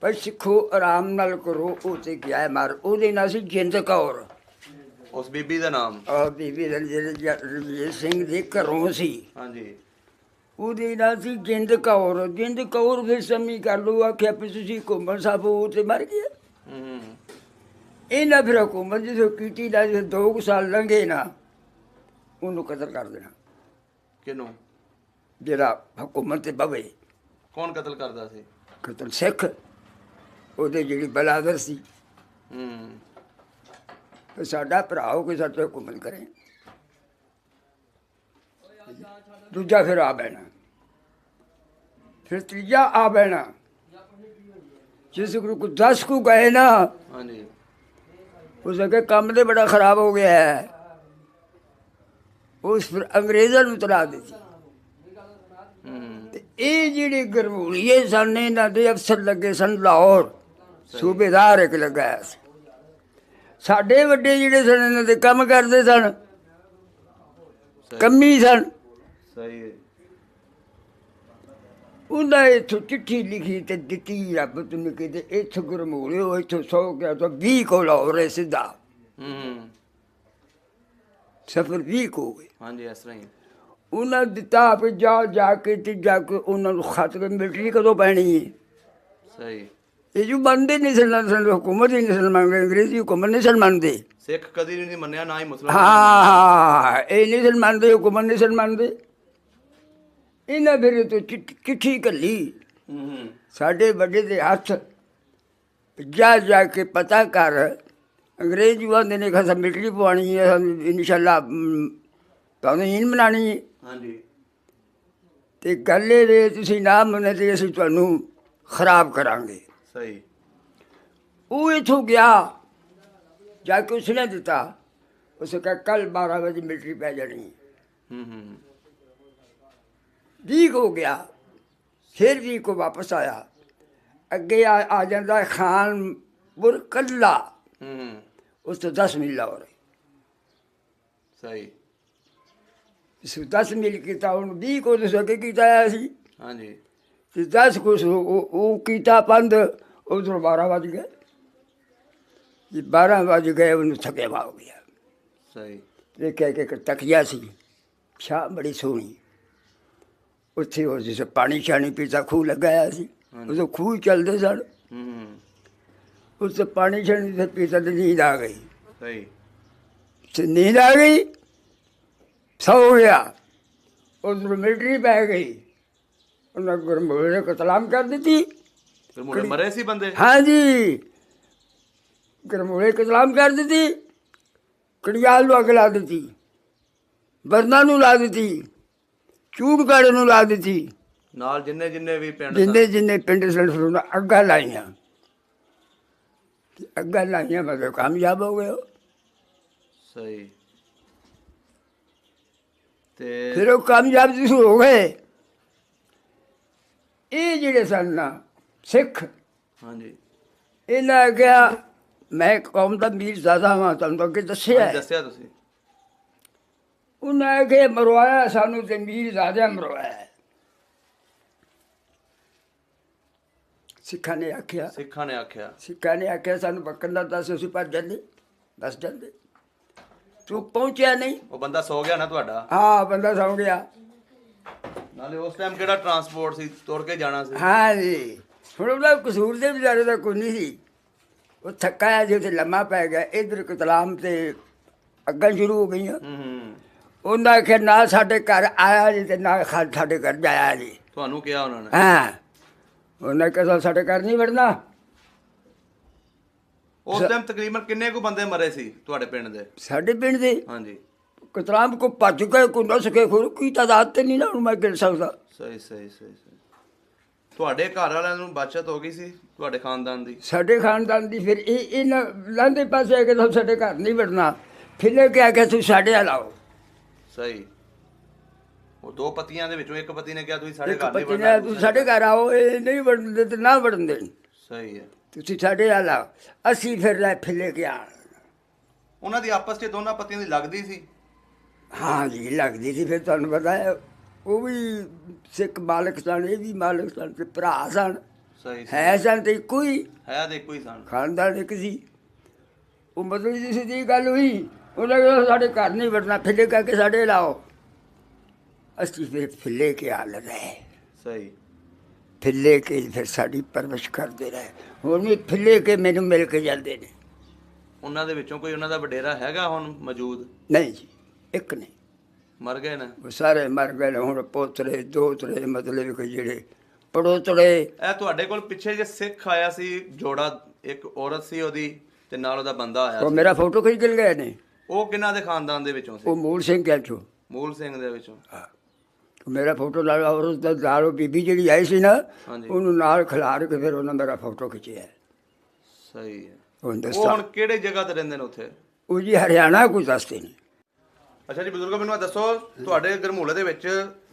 ਪਰ ਸਿੱਖੋ ਆਰਾਮ ਨਾਲ ਕਰੋ। ਉਹ ਤੇ ਗਿਆ ਮਾਰ, ਉਹਦੇ ਨਾਲ ਸੀ ਜਿੰਦ ਕੌਰ। ਉਸ ਬੀਬੀ ਦਾ ਨਾਮ? ਬੀਬੀ ਰਣਜੀਤ ਸਿੰਘ ਦੇ ਘਰੋਂ ਸੀ। ਹਾਂਜੀ। ਉਹਦੇ ਨਾਲ ਸੀ ਜਿੰਦ ਕੌਰ। ਜਿੰਦ ਕੌਰ ਫਿਰ ਸਮੀ ਕਰ ਲਓ, ਆਖਿਆ ਵੀ ਤੁਸੀਂ ਘੁੰਮਣ ਸਾਹਿਬ ਉਹ ਤੇ ਮਰ ਗਿਆ। ਹੂੰ ਇਹਨਾਂ ਫਿਰ ਹੁਕੂਮਤ ਜਦੋਂ ਕੀਤੀ ਦਾ 2 ਸਾਲ ਲੰਘੇ ਨਾ, ਉਹਨੂੰ ਕਤਲ ਕਰ ਦੇਣਾ। ਕਿਹਨੂੰ? ਜਿਹੜਾ ਹੁਕੂਮਤ ਤੇ ਬਵੇ। ਕੌਣ ਕਤਲ ਕਰਦਾ ਸੀ? ਕਤਲ ਸਿੱਖ, ਉਹਦੇ ਜਿਹੜੀ ਬਲਾਦਰ ਸੀ। ਹੂੰ ਤੇ ਸਾਡਾ ਭਰਾ ਹੋ ਕੇ ਸਾਡੇ ਹੁਕੂਮਤ ਕਰੇ। ਦੂਜਾ ਫਿਰ ਆ ਬਹਿਣਾ, ਫਿਰ ਤੀਜਾ ਆ ਬਹਿਣਾ। ਜਿਸ ਗੁਰੂ 10 ਕੁ ਗਏ ਨਾ, ਹਾਂਜੀ। ਉਸ ਅਗੇ ਕੰਮ ਤੇ ਬੜਾ ਖਰਾਬ ਹੋ ਗਿਆ ਹੈ। ਉਸ ਫਿਰ ਅੰਗਰੇਜ਼ਾਂ ਨੂੰ ਤਲਾ ਦਿੱਤੀ। ਤੇ ਇਹ ਜਿਹੜੇ ਗਰਮੂਲੀਏ ਸਨ, ਇਹਨਾਂ ਦੇ ਅਫਸਰ ਲੱਗੇ ਸਨ ਲਾਹੌਰ, ਸੂਬੇਦਾਰ ਇੱਕ ਲੱਗਾ ਸੀ। ਸਾਡੇ ਵੱਡੇ ਜਿਹੜੇ ਸਨ ਇਹਨਾਂ ਦੇ ਕੰਮ ਕਰਦੇ ਸਨ, ਕੰਮੀ ਸਨ। ਸਹੀ ਹੈ। ਉਹਨਾਂ ਇੱਥੋਂ ਚਿੱਠੀ ਲਿਖੀ ਤੇ ਦਿੱਤੀ, ਰੱਬ ਤੈਨੂੰ ਕਿਤੇ ਇੱਥੋਂ ਗਰਮੂਲਿਓ, ਇੱਥੋਂ 100 ਗਿਆ ਤਾਂ 20 ਕੋਲ ਹੋ ਸਿੱਧਾ। ਹੂੰ ਸਫਰ 20 ਹੋ ਗਏ। ਹਾਂਜੀ ਇਸ ਤਰ੍ਹਾਂ ਹੀ। ਉਹਨਾਂ ਦਿੱਤਾ ਵੀ ਜਾ ਕੇ ਤੇ ਜਾ ਕੇ ਉਹਨਾਂ ਨੂੰ ਖਤ ਕੇ ਮਿਲਟਰੀ ਕਦੋਂ ਪੈਣੀ ਹੈ। ਸਹੀ। ਇਹ ਜੋ ਮੰਨਦੇ ਨਹੀਂ ਸਨ ਹੁਕੂਮਤ ਹੀ ਨਹੀਂ ਸਨ ਮੰਨਦੇ, ਅੰਗਰੇਜ਼ੀ ਹੁਕੂਮਤ ਨਹੀਂ ਸਨ ਮੰਨਦੇ। ਸਿੱਖ ਕਦੀ ਨਹੀਂ ਮੰਨਿਆ, ਨਾ ਹੀ ਮੁਸਲਮਾਨ। ਹਾਂ ਇਹ ਨਹੀਂ ਸਨ ਮੰਨਦੇ, ਹੁਕੂਮਤ ਨਹੀਂ ਸਨ ਮੰਨਦੇ। ਇਹਨਾਂ ਫਿਰ ਤੋਂ ਚਿੱਠੀ ਘੱਲੀ ਸਾਡੇ ਵੱਡੇ ਦੇ ਹੱਥ, ਜਾ ਕੇ ਪਤਾ ਕਰ। ਅੰਗਰੇਜ਼ ਵੀ ਆਉਂਦੇ ਨੇ ਖਾਸਾ ਮਿਲਟਰੀ ਪਵਾਉਣੀ ਹੈ ਇਨਸ਼ਾਅੱਲਾ, ਤੁਹਾਨੂੰ ਈਨ ਬਣਾਉਣੀ ਹੈ। ਹਾਂਜੀ। ਤੇ ਗੱਲ ਇਹ ਵੇ ਤੁਸੀਂ ਨਾ ਮੰਨੇ ਤੇ ਅਸੀਂ ਤੁਹਾਨੂੰ ਖਰਾਬ ਕਰਾਂਗੇ। ਸਹੀ। ਉਹ ਇੱਥੋਂ ਗਿਆ, ਜਾ ਕੇ ਉਸਨੇ ਦਿੱਤਾ, ਉਸ ਕਹਾ ਕੱਲ 12 ਵਜੇ ਮਿਲਟਰੀ ਪੈ ਜਾਣੀ। ਵੀਕ ਹੋ ਗਿਆ, ਫਿਰ ਵੀ ਕੋ ਵਾਪਸ ਆਇਆ। ਅੱਗੇ ਆ ਜਾਂਦਾ ਖਾਨਪੁਰ ਕੱਲਾ, ਉਸ ਤੋਂ 10 ਮੀਲ ਹੋਰ। ਸਹੀ। ਇਸ 10 ਮੀਲ ਕੀਤਾ, ਉਹਨੂੰ 20 ਕੋ ਦੱਸੋ ਅੱਗੇ ਕੀਤਾ ਆਇਆ ਸੀ। ਹਾਂਜੀ। ਤੇ 10 ਕੁਛ ਉਹ ਕੀਤਾ ਪੰਧ, ਉਧਰੋਂ 12 ਵੱਜ ਗਏ। ਜੇ 12 ਵੱਜ ਗਏ ਉਹਨੂੰ ਥਕੇਵਾ ਹੋ ਗਿਆ। ਸਹੀ। ਦੇਖਿਆ ਕਿ ਇੱਕ ਤਕੀਆ ਸੀ, ਛਾਂ ਬੜੀ ਸੋਹਣੀ, ਉੱਥੇ ਉਹ ਜਿਸ ਪਾਣੀ ਛਾਣੀ ਪੀਤਾ, ਖੂਹ ਲਗਾਇਆ ਸੀ, ਉਦੋਂ ਖੂਹ ਚੱਲਦੇ ਸਨ। ਉਸ ਪਾਣੀ ਛਾਣੀ ਤੇ ਪੀਤਾ ਤੇ ਨੀਂਦ ਆ ਗਈ। ਸਹੀ। ਤੇ ਨੀਂਦ ਆ ਗਈ, ਸੌ ਗਿਆ। ਉਧਰ ਮਿਲਟਰੀ ਪੈ ਗਈ, ਉਹਨਾਂ ਗੁਰਮੁਖੇ ਨੇ ਕਤਲਾਮ ਕਰ ਦਿੱਤੀ। ਗੁਰਮੁਖੇ ਮਰੇ ਸੀ ਬੰਦੇ? ਹਾਂਜੀ, ਗੁਰਮੁਖੇ ਕਤਲਾਮ ਕਰ ਦਿੱਤੀ। ਕੜਿਆਲ ਨੂੰ ਅੱਗ ਲਾ ਦਿੱਤੀ, ਬਰਨਾ ਨੂੰ ਲਾ ਦਿੱਤੀ, ਚੂੜਗੜ੍ਹ ਨੂੰ ਲਾ ਦਿੱਤੀ, ਨਾਲ ਜਿੰਨੇ ਵੀ ਪਿੰਡ ਜਿੰਨੇ ਪਿੰਡ ਸਨ ਉਹਨਾਂ ਅੱਗਾਂ ਲਾਈਆਂ। ਅੱਗਾਂ ਲਾਈਆਂ ਮਤਲਬ ਕਾਮਯਾਬ ਹੋ ਗਏ। ਸਹੀ। ਤੇ ਫਿਰ ਉਹ ਕਾਮਯਾਬ ਜਿਸ ਹੋ ਗਏ। ਇਹ ਜਿਹੜੇ ਸਨ ਨਾ ਸਿੱਖ, ਹਾਂਜੀ, ਇਹਨਾਂ ਕਿਹਾ ਮੈਂ ਕੌਮ ਦਾ ਮੀਰ ਜ਼ਾਦਾ ਹਾਂ, ਤੁਹਾਨੂੰ ਤਾਂ ਅੱਗੇ ਦੱਸਿਆ। ਦੱਸਿਆ ਤੁਸੀਂ। ਉਹਨਾਂ ਆਖਿਆ ਮਰਵਾਇਆ ਸਾਨੂੰ ਤੇ ਮੀਰ ਜ਼ਾਦਾ ਮਰਵਾਇਆ। ਸਿੱਖਾਂ ਨੇ ਆਖਿਆ ਸਿੱਖਾਂ ਨੇ ਆਖਿਆ ਸਾਨੂੰ ਬੱਕਣ ਦਾ ਦੱਸ, ਅਸੀਂ ਭੱਜ ਜਾਂਦੇ, ਦੱਸ ਜਾਂਦੇ। ਤੂੰ ਪਹੁੰਚਿਆ ਨਹੀਂ। ਉਹ ਬੰਦਾ ਸੌ ਗਿਆ ਨਾ ਤੁਹਾਡਾ? ਹਾਂ, ਬੰਦਾ ਸੌ ਗਿਆ। ਨਾਲੇ ਉਸ ਟਾਈਮ ਕਿਹੜਾ ਟਰਾਂਸਪੋਰਟ ਸੀ, ਤੁਰ ਕੇ ਜਾਣਾ ਸੀ। ਹਾਂ ਜੀ। ਹੁਣ ਉਹਦਾ ਕਸੂਰ ਦੇ ਵਿਚਾਰੇ ਦਾ ਕੋਈ ਨਹੀਂ ਸੀ। ਉਹ ਥੱਕਾ ਆਇਆ ਜੀ, ਉੱਥੇ ਲੰਮਾ ਪੈ ਗਿਆ। ਇੱਧਰ ਕਤਲਾਮ ਤੇ ਅੱਗਾਂ ਸ਼ੁਰੂ ਹੋ ਗਈਆਂ। ਉਹਨਾਂ ਆਖਿਆ ਨਾ ਸਾਡੇ ਘਰ ਆਇਆ ਜੀ ਤੇ ਨਾ ਸਾਡੇ ਘਰ ਜਾਇਆ ਜੀ। ਤੁਹਾਨੂੰ ਕਿਹਾ ਉਹਨਾਂ ਨੇ? ਹਾਂ, ਉਹਨਾਂ ਕਿਹਾ ਸਾਡੇ ਘਰ ਨਹੀਂ ਵੜਨਾ। ਉਸ ਟਾਈਮ ਤਕਰੀਬਨ ਕਿੰਨੇ ਕੁ ਬੰਦੇ ਮਰੇ ਸੀ ਤੁਹਾਡੇ ਪਿੰਡ ਦੇ? ਸਾਡੇ ਪਿੰਡ ਦੇ? ਹਾਂਜੀ। ਕਤਲਾਮ ਕੋ ਭੱਜ ਗਏ, ਕੋ ਨਸ ਕੇ ਖੁਰ ਕੀ ਤਾਦਾਦ ਤੇ ਨਹੀਂ ਨਾ ਹੁਣ ਮੈਂ ਗਿਣ ਸਕਦਾ। ਸਹੀ। ਤੁਹਾਡੇ ਘਰ ਵਾਲਿਆਂ ਨੂੰ ਬਚਤ ਹੋ ਗਈ ਸੀ, ਤੁਹਾਡੇ ਖਾਨਦਾਨ ਦੀ? ਸਾਡੇ ਖਾਨਦਾਨ ਦੀ। ਫਿਰ ਇਹ ਲਾਂਦੇ ਪਾਸੇ ਆ ਕੇ ਸਾਡੇ ਘਰ ਨਹੀਂ ਵੜਨਾ। ਫਿਰ ਕਿਹਾ ਕਿ ਤੁਸੀਂ ਸਾਡੇ ਆ ਲਾਓ। ਸਹੀ। ਉਹ ਦੋ ਪਤੀਆਂ ਦੇ ਵਿੱਚੋਂ ਇੱਕ ਪਤੀ ਨੇ ਕਿਹਾ ਤੁਸੀਂ ਸਾਡੇ ਇੱਕ ਘਰ ਨਹੀਂ ਪਤੀ ਵੜਨਾ। ਨੇ ਤੁਸੀਂ ਸਾਡੇ ਘਰ ਆਓ, ਇਹ ਨਹੀਂ ਵੜਨ ਦੇ ਤੇ ਨਾ ਵੜਨ ਦੇਣ। ਸਹੀ ਹੈ। ਤੁਸੀਂ ਸਾਡੇ ਆ ਲਾਓ। ਅਸੀਂ ਫਿਰ ਲੈ ਫਿਲੇ ਕੇ ਆ। ਉਹਨਾਂ ਦੀ ਆਪਸ 'ਚ ਦੋਨਾਂ ਪਤੀਆਂ ਦੀ ਲੱਗਦੀ ਸੀ? ਹਾਂ ਜੀ, ਲੱਗਦੀ ਸੀ। ਫਿਰ ਤੁਹਾਨੂੰ ਪਤਾ ਹੈ ਉਹ ਵੀ ਸਿੱਖ ਮਾਲਕ ਸਨ, ਇਹ ਵੀ ਮਾਲਕ ਸਨ, ਤੇ ਭਰਾ ਸਨ। ਸਹੀ। ਹੈ ਸਨ ਤੇ ਇੱਕੋ ਹੀ, ਹੈ ਤੇ ਇੱਕੋ ਹੀ ਸਨ, ਖਾਨਦਾਨ ਇੱਕ ਸੀ। ਉਹ ਮਤਲਬ ਜੀ ਸਿੱਧੀ ਗੱਲ ਹੋਈ। ਉਹਨਾਂ ਕਹਿੰਦਾ ਸਾਡੇ ਘਰ ਨਹੀਂ ਵੜਨਾ, ਫਿੱਲੇ ਕਰਕੇ ਸਾਡੇ ਲਾਓ। ਅਸੀਂ ਫਿਰ ਫਿੱਲੇ ਕੇ ਆ ਲਏ। ਸਹੀ। ਫਿੱਲੇ ਕੇ ਫਿਰ ਸਾਡੀ ਪਰਵਰਿਸ਼ ਕਰਦੇ ਰਹੇ। ਹੁਣ ਵੀ ਫਿੱਲੇ ਕੇ ਮੈਨੂੰ ਮਿਲ ਕੇ ਜਾਂਦੇ ਨੇ। ਉਹਨਾਂ ਦੇ ਵਿੱਚੋਂ ਕੋਈ ਉਹਨਾਂ ਦਾ ਵਡੇਰਾ ਹੈਗਾ ਹੁਣ ਮੌਜੂਦ? ਨਹੀਂ ਜੀ, ਇੱਕ ਨਹੀਂ, ਮਰ ਗਏ ਨੇ ਉਹ ਸਾਰੇ ਮਰ ਗਏ ਨੇ। ਹੁਣ ਪੋਤਰੇ ਦੋਤਰੇ, ਮਤਲਬ ਕਿ ਜਿਹੜੇ ਪੜੋਤੜੇ। ਇਹ ਤੁਹਾਡੇ ਕੋਲ ਪਿੱਛੇ ਜੇ ਸਿੱਖ ਆਇਆ ਸੀ ਜੋੜਾ, ਇੱਕ ਔਰਤ ਸੀ ਉਹਦੀ ਤੇ ਨਾਲ ਉਹਦਾ ਬੰਦਾ ਆਇਆ ਉਹ ਸੀ, ਮੇਰਾ ਫੋਟੋ ਖਿੱਚ ਕੇ ਗਏ ਨੇ। ਉਹ ਕਿਹਨਾਂ ਦੇ ਖਾਨਦਾਨ ਦੇ ਵਿੱਚੋਂ ਸੀ? ਉਹ ਮੂਲ ਸਿੰਘ ਕਹਿ ਚੋ। ਮੂਲ ਸਿੰਘ ਦੇ ਵਿੱਚੋਂ? ਮੇਰਾ ਫੋਟੋ ਨਾਲ ਔਰਤ ਦਾ ਦਾਰੋ ਬੀਬੀ ਜਿਹੜੀ ਆਈ ਸੀ ਨਾ, ਹਾਂਜੀ। ਉਹਨੂੰ ਨਾਲ ਖਿਲਾਰ ਕੇ ਫਿਰ ਉਹਨਾਂ ਮੇਰਾ ਫੋਟੋ ਖਿੱਚਿਆ। ਸਹੀ ਹੈ। ਉਹ ਉਹ ਹਿੰਦੁਸਤਾਨ, ਹੁਣ ਕਿਹੜੇ ਜਗ੍ਹਾ ਤੇ ਰਹਿੰਦੇ ਨੇ ਉੱਥੇ? ਉਹ ਜੀ ਹਰਿਆਣਾ ਕੋਈ ਦੱਸਦੇ ਨਹੀਂ। ਅੱਛਾ ਜੀ ਬਜ਼ੁਰਗੋ, ਮੈਨੂੰ ਇਹ ਦੱਸੋ ਤੁਹਾਡੇ ਗਰਮੂਲੇ ਦੇ ਵਿੱਚ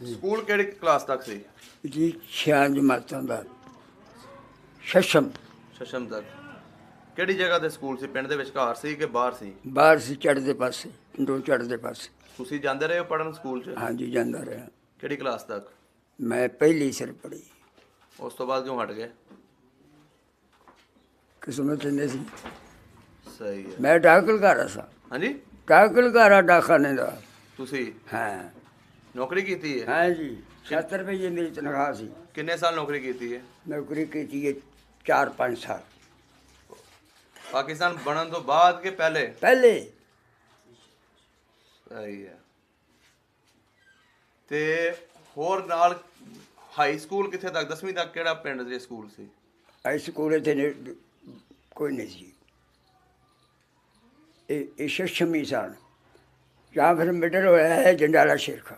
ਸਕੂਲ ਕਿਹੜੀ ਕਲਾਸ ਤੱਕ ਸੀ? ਜੀ 6 ਜਮਾਤਾਂ ਦਾ ਸ਼ਸ਼ਮ ਤੱਕ। ਕਿਹੜੀ ਜਗ੍ਹਾ ਤੇ ਸਕੂਲ ਸੀ? ਪਿੰਡ ਦੇ ਵਿੱਚ ਘਰ ਸੀ ਕਿ ਬਾਹਰ ਸੀ? ਬਾਹਰ ਸੀ, ਚੜ੍ਹਦੇ ਪਾਸੇ, ਪਿੰਡੋਂ ਚੜ੍ਹਦੇ ਪਾਸੇ। ਤੁਸੀਂ ਜਾਂਦੇ ਰਹੇ ਹੋ ਪੜ੍ਹਨ ਸਕੂਲ 'ਚ? ਹਾਂਜੀ, ਜਾਂਦਾ ਰਿਹਾ। ਕਿਹੜੀ ਕਲਾਸ ਤੱਕ? ਮੈਂ ਪਹਿਲੀ ਸਿਰ ਪੜ੍ਹੀ। ਉਸ ਤੋਂ ਬਾਅਦ ਕਿਉਂ ਹਟ ਗਏ? ਕਿਸਮਤ ਨਹੀਂ ਸੀ। ਸਹੀ ਹੈ। ਮੈਂ ਡਾਕਲ ਘਰ ਸਾਂ। ਹਾਂਜੀ। ਡਾਕਲ ਘਰ ਡਾਕਖਾਨੇ ਦਾ। ਤੁਸੀਂ ਹਾਂ। ਨੌਕਰੀ ਕੀਤੀ ਹੈ? ਹਾਂ ਜੀ, 70 ਰੁਪਏ ਮੇਰੀ ਤਨਖਾਹ ਸੀ। ਕਿੰਨੇ ਸਾਲ ਨੌਕਰੀ ਕੀਤੀ ਹੈ? ਨੌਕਰੀ ਕੀਤੀ ਹੈ 4-5 ਸਾਲ ਪਾਕਿਸਤਾਨ ਬਣਨ ਤੋਂ ਬਾਅਦ ਕਿ ਪਹਿਲੇ? ਪਹਿਲੇ। ਸਹੀ ਹੈ। ਤੇ ਹੋਰ ਨਾਲ ਹਾਈ ਸਕੂਲ ਕਿੱਥੇ ਤੱਕ, 10ਵੀਂ ਤੱਕ ਕਿਹੜਾ ਪਿੰਡ ਦੇ ਸਕੂਲ ਸੀ? ਇਸ ਸਕੂਲ ਇੱਥੇ ਕੋਈ ਨਹੀਂ ਸੀ। ਇਹ ਛੇਵੀਂ ਸਨ ਜਾਂ ਫਿਰ ਮਿਡਲ ਹੋਇਆ ਹੈ ਜੰਡਿਆਲਾ ਸ਼ੇਰ ਖਾਂ।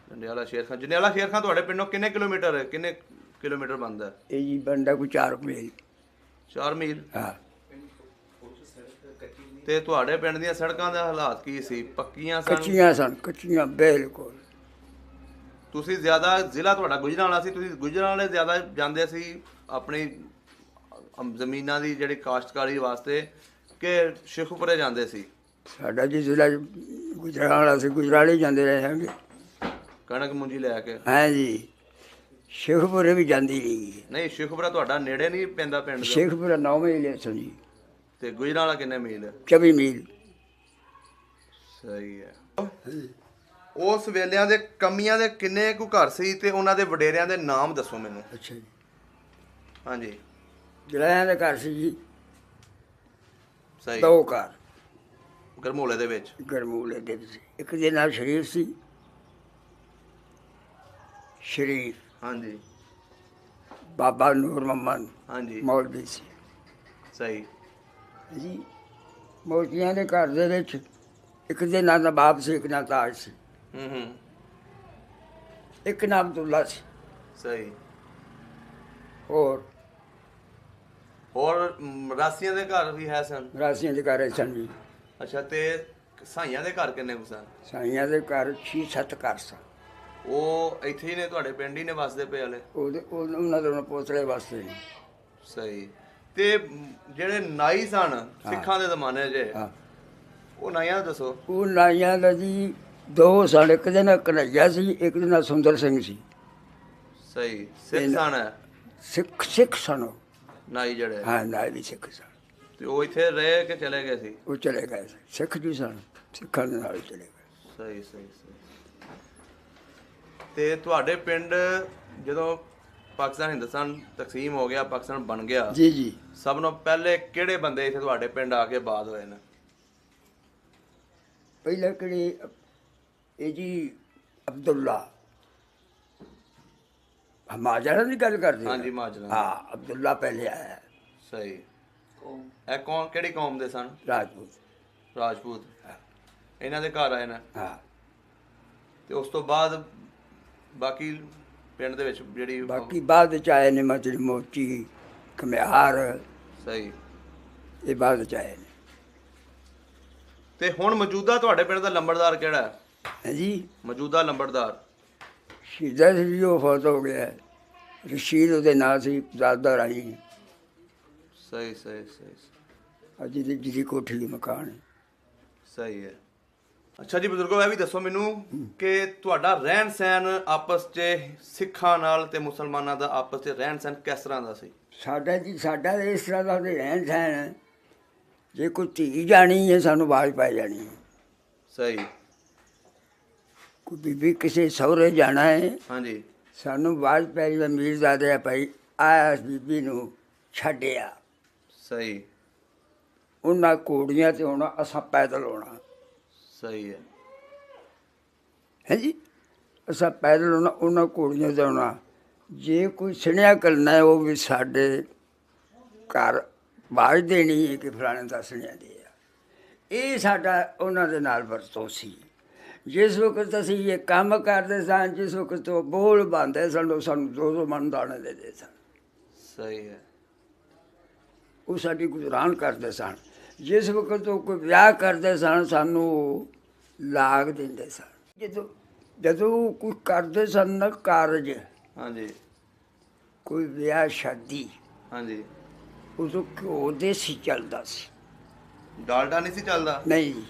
ਜੰਡਿਆਲਾ ਸ਼ੇਰ ਖਾਂ। ਜੰਡਿਆਲਾ ਸ਼ੇਰ ਖਾਂ ਤੁਹਾਡੇ ਪਿੰਡੋਂ ਕਿੰਨੇ ਕਿਲੋਮੀਟਰ ਹੈ, ਕਿੰਨੇ ਕਿਲੋਮੀਟਰ ਬਣਦਾ? ਇਹ ਜੀ ਬਣਦਾ ਕੋਈ 4 ਮੀਲ। 4 ਮੀਲ। ਹਾਂ। ਤੇ ਤੁਹਾਡੇ ਪਿੰਡ ਦੀਆਂ ਸੜਕਾਂ ਦੇ ਹਾਲਾਤ ਕੀ ਸੀ? ਪੱਕੀਆਂ ਸਨ? ਕੱਚੀਆਂ ਸਨ, ਕੱਚੀਆਂ ਬਿਲਕੁਲ। ਤੁਸੀਂ ਜ਼ਿਆਦਾ, ਜ਼ਿਲ੍ਹਾ ਤੁਹਾਡਾ ਗੁਜਰਾਂਵਾਲਾ ਸੀ, ਤੁਸੀਂ ਗੁਜਰਾਂਵਾਲੇ ਜ਼ਿਆਦਾ ਜਾਂਦੇ ਸੀ ਆਪਣੀ ਜ਼ਮੀਨਾਂ ਦੀ ਜਿਹੜੀ ਕਾਸ਼ਤਕਾਰੀ ਵਾਸਤੇ ਕਿ ਸ਼ੇਖੂਪੁਰੇ ਜਾਂਦੇ ਸੀ? ਸਾਡਾ ਜੀ ਜ਼ਿਲ੍ਹਾ ਗੁਜਰਾਂਵਾਲਾ ਸੀ, ਗੁਜਰਾਲੇ ਜਾਂਦੇ ਰਹੇ ਹਾਂਗੇ ਕਣਕ ਮੁੰਜੀ ਲੈ ਕੇ। ਹਾਂ ਜੀ। ਸ਼ੇਖੂਪੁਰੇ ਵੀ ਜਾਂਦੀ ਰਹੀ। ਨਹੀਂ, ਸ਼ੇਖੂਪੁਰਾ ਤੁਹਾਡਾ ਨੇੜੇ ਨਹੀਂ ਪੈਂਦਾ ਪਿੰਡ ਦਾ? ਸ਼ੇਖੂਪੁਰਾ 9 ਮੀਲ ਸਨ ਜੀ। ਤੇ ਗੁਜਰਾਂਵਾਲਾ ਕਿੰਨੇ ਮੀਲ ਹੈ? 24 ਮੀਲ। ਸਹੀ ਹੈ। ਉਸ ਵੇਲਿਆਂ ਦੇ ਕਮੀਆਂ ਦੇ ਕਿੰਨੇ ਕੁ ਘਰ ਸੀ ਤੇ ਉਹਨਾਂ ਦੇ ਵਡੇਰਿਆਂ ਦੇ ਨਾਮ ਦੱਸੋ ਮੈਨੂੰ। ਅੱਛਾ ਜੀ। ਹਾਂਜੀ। ਜਲਾਇਆਂ ਦੇ ਘਰ ਸੀ ਜੀ ਸਹੀ। 2 ਘਰ ਗਰਮੋਲੇ ਦੇ ਵਿੱਚ। ਗਰਮੂਲੇ ਦੇ ਵਿੱਚ। ਇੱਕ ਦੇ ਨਾਲ ਸ਼ਰੀਫ ਸੀ, ਸ਼ਰੀਫ ਹਾਂਜੀ ਬਾਬਾ ਨੂਰ ਮੁਹੰਮਦ ਹਾਂਜੀ ਮੌਲਵੀ ਸੀ ਸਹੀ ਜੀ। ਮੋਤੀਆਂ ਦੇ ਘਰ ਦੇ ਵਿੱਚ ਇੱਕ ਦੇ ਨਾਂ ਨਵਾਬ ਸੀ, ਇੱਕ ਨਾਂ ਤਾਜ ਸੀ, ਹੂੰ ਇੱਕ ਨਾਂ ਅਬਦੁੱਲਾ ਸੀ। ਸਹੀ। ਹੋਰ ਹੋਰ ਰਾਸੀਆਂ ਦੇ ਘਰ ਵੀ ਹੈ ਸਨ? ਰਾਸੀਆਂ ਦੇ ਘਰ ਸਨ ਜੀ। ਅੱਛਾ। ਤੇ ਸਾਈਆਂ ਦੇ ਘਰ ਕਿੰਨੇ ਕੁ ਸਨ? ਸਾਈਆਂ ਦੇ ਘਰ 6-7 ਘਰ ਸਨ। ਉਹ ਇੱਥੇ ਹੀ ਨੇ, ਤੁਹਾਡੇ ਪਿੰਡ ਹੀ ਨੇ ਵਸਦੇ ਪਏ ਵਾਲੇ? ਉਹਨਾਂ ਦੇ ਪੋਤਲੇ ਵਾਸਤੇ ਨਹੀਂ। ਸਹੀ। ਤੇ ਜਿਹੜੇ ਨਾਈ ਸਨ ਸਿੱਖਾਂ ਦੇ ਜ਼ਮਾਨੇ 'ਚ, ਹਾਂ। ਉਹ ਨਾਈਆਂ ਦਾ ਦੱਸੋ। ਉਹ ਨਾਈਆਂ ਦਾ ਜੀ 2 ਸਨ। ਇੱਕ ਦੇ ਨਾਲ ਕਨ੍ਹਈਆ ਸੀ, ਇੱਕ ਦੇ ਨਾਲ ਸੁੰਦਰ ਸਿੰਘ ਸੀ। ਸਹੀ। ਸਿੱਖ ਸਨ ਹੈ ਸਿੱਖ ਸਨ ਉਹ। ਨਾਈ ਜਿਹੜੇ? ਹਾਂ, ਨਾਈ ਵੀ ਸਿੱਖ ਸਨ। ਤੇ ਉਹ ਇੱਥੇ ਰਹੇ ਕਿ ਚਲੇ ਗਏ ਸੀ? ਉਹ ਚਲੇ ਗਏ ਸੀ। ਸਿੱਖ ਜੀ ਸਨ, ਸਿੱਖਾਂ ਦੇ ਨਾਲ ਹੀ ਚਲੇ ਗਏ। ਸਹੀ ਸਹੀ ਸਹੀ। ਤੇ ਤੁਹਾਡੇ ਪਿੰਡ ਜਦੋਂ ਪਾਕਿਸਤਾਨ ਹਿੰਦੁਸਤਾਨ ਤਕਸੀਮ ਹੋ ਗਿਆ, ਪਾਕਿਸਤਾਨ ਬਣ ਗਿਆ, ਜੀ ਜੀ। ਸਭ ਤੋਂ ਪਹਿਲੇ ਕਿਹੜੇ ਬੰਦੇ ਇੱਥੇ ਤੁਹਾਡੇ ਪਿੰਡ ਆ ਕੇ ਆਬਾਦ ਹੋਏ ਨੇ? ਪਹਿਲਾਂ ਕਿਹੜੇ? ਇਹ ਜੀ ਅਬਦੁੱਲਾ ਮਾਜਰਾ ਦੀ ਗੱਲ ਕਰਦੇ ਹੋ? ਹਾਂਜੀ, ਮਾਜਰਾ। ਹਾਂ, ਅਬਦੁੱਲਾ ਪਹਿਲੇ ਆਇਆ। ਸਹੀ। ਇਹ ਕੌਣ, ਕਿਹੜੀ ਕੌਮ ਦੇ ਸਨ? ਰਾਜਪੂਤ। ਰਾਜਪੂਤ। ਇਹਨਾਂ ਦੇ ਘਰ ਆਏ ਨੇ? ਹਾਂ। ਤੇ ਉਸ ਤੋਂ ਬਾਅਦ ਬਾਕੀ ਪਿੰਡ ਦੇ ਵਿੱਚ ਜਿਹੜੀ ਬਾਕੀ ਬਾਅਦ ਵਿੱਚ ਆਏ ਨੇ, ਮਤਲਬ ਮੋਚੀ, ਘੁਮਿਆਰ, ਸਹੀ। ਇਹ ਬਾਅਦ ਵਿੱਚ ਆਏ ਨੇ। ਤੇ ਹੁਣ ਮੌਜੂਦਾ ਤੁਹਾਡੇ ਪਿੰਡ ਦਾ ਲੰਬੜਦਾਰ ਕਿਹੜਾ ਹੈ? ਹੈ ਜੀ। ਮੌਜੂਦਾ ਲੰਬੜਦਾਰ ਸ਼ਹੀਦਾਂ ਸੀ ਜੀ, ਉਹ ਫੌਤ ਹੋ ਗਿਆ। ਰਸ਼ੀਦ ਉਹਦੇ ਨਾਂ ਸੀ, ਜ਼ਾਦਾ ਰਾਈ। ਸਹੀ ਸਹੀ ਸਹੀ ਅੱਜ ਦੀ ਜਿਹਦੀ ਕੋਠੀ ਦੀ ਮਕਾਨ ਹੈ। ਸਹੀ ਹੈ। ਅੱਛਾ ਜੀ ਬਜ਼ੁਰਗੋ, ਇਹ ਵੀ ਦੱਸੋ ਮੈਨੂੰ ਕਿ ਤੁਹਾਡਾ ਰਹਿਣ ਸਹਿਣ ਆਪਸ 'ਚ ਸਿੱਖਾਂ ਨਾਲ ਤੇ ਮੁਸਲਮਾਨਾਂ ਦਾ ਆਪਸ 'ਚ ਰਹਿਣ ਸਹਿਣ ਕਿਸ ਤਰ੍ਹਾਂ ਦਾ ਸੀ? ਸਾਡਾ ਜੀ, ਸਾਡਾ ਤਾਂ ਇਸ ਤਰ੍ਹਾਂ ਦਾ ਉਹਦੇ ਰਹਿਣ ਸਹਿਣ ਹੈ, ਜੇ ਕੋਈ ਧੀ ਜਾਣੀ ਹੈ ਸਾਨੂੰ ਆਵਾਜ਼ ਪਾਈ ਜਾਣੀ ਹੈ। ਸਹੀ। ਕੋਈ ਬੀਬੀ ਕਿਸੇ ਸਹੁਰੇ ਜਾਣਾ ਹੈ, ਹਾਂਜੀ। ਸਾਨੂੰ ਆਵਾਜ਼ ਪੈ ਜਾਵੇ, ਮੀਰਜ਼ਾਦੇ ਆ ਭਾਈ ਆ ਬੀਬੀ ਨੂੰ ਛੱਡਿਆ। ਸਹੀ। ਉਹਨਾਂ ਘੋੜੀਆਂ ਤੇ ਆਉਣਾ, ਅਸਾਂ ਪੈਦਲ ਆਉਣਾ। ਸਹੀ ਹੈ। ਹੈ ਜੀ। ਅਸਾਂ ਪੈਦਲ ਆਉਣਾ, ਉਹਨਾਂ ਘੋੜੀਆਂ ਤੇ ਆਉਣਾ। ਜੇ ਕੋਈ ਸੁਣਿਆ ਕਰਨਾ ਹੈ, ਉਹ ਵੀ ਸਾਡੇ ਘਰ ਆਵਾਜ਼ ਦੇਣੀ ਹੈ ਕਿ ਫਲਾਣੇ ਦਾ ਸੁਣਿਆ ਦੇ ਆ। ਇਹ ਸਾਡਾ ਉਹਨਾਂ ਦੇ ਨਾਲ ਵਰਤੋਂ ਸੀ। ਜਿਸ ਵਕਤ ਅਸੀਂ ਇਹ ਕੰਮ ਕਰਦੇ ਸਾਂ, ਜਿਸ ਵਕਤ ਉਹ ਬੋਲ ਬਾਂਦੇ ਸਨ, ਉਹ ਸਾਨੂੰ 2-2 ਮਣ ਦਾਣੇ ਦਿੰਦੇ ਸਨ। ਸਹੀ ਹੈ। ਉਹ ਸਾਡੀ ਗੁਜ਼ਰਾਨ ਕਰਦੇ ਸਨ। ਜਿਸ ਵਕਤ ਉਹ ਕੋਈ ਵਿਆਹ ਕਰਦੇ ਸਨ, ਸਾਨੂੰ ਲਾਗ ਦਿੰਦੇ ਸਨ। ਜਦੋਂ ਕੋਈ ਕਰਦੇ ਸਨ ਨਾ ਕਾਰਜ, ਹਾਂਜੀ ਕੋਈ ਵਿਆਹ ਸ਼ਾਦੀ, ਹਾਂਜੀ। ਉਦੋਂ ਘਿਓ ਦੇਸੀ ਚੱਲਦਾ ਸੀ। ਡਾਲਡਾ ਨਹੀਂ ਸੀ ਚੱਲਦਾ? ਨਹੀਂ ਜੀ,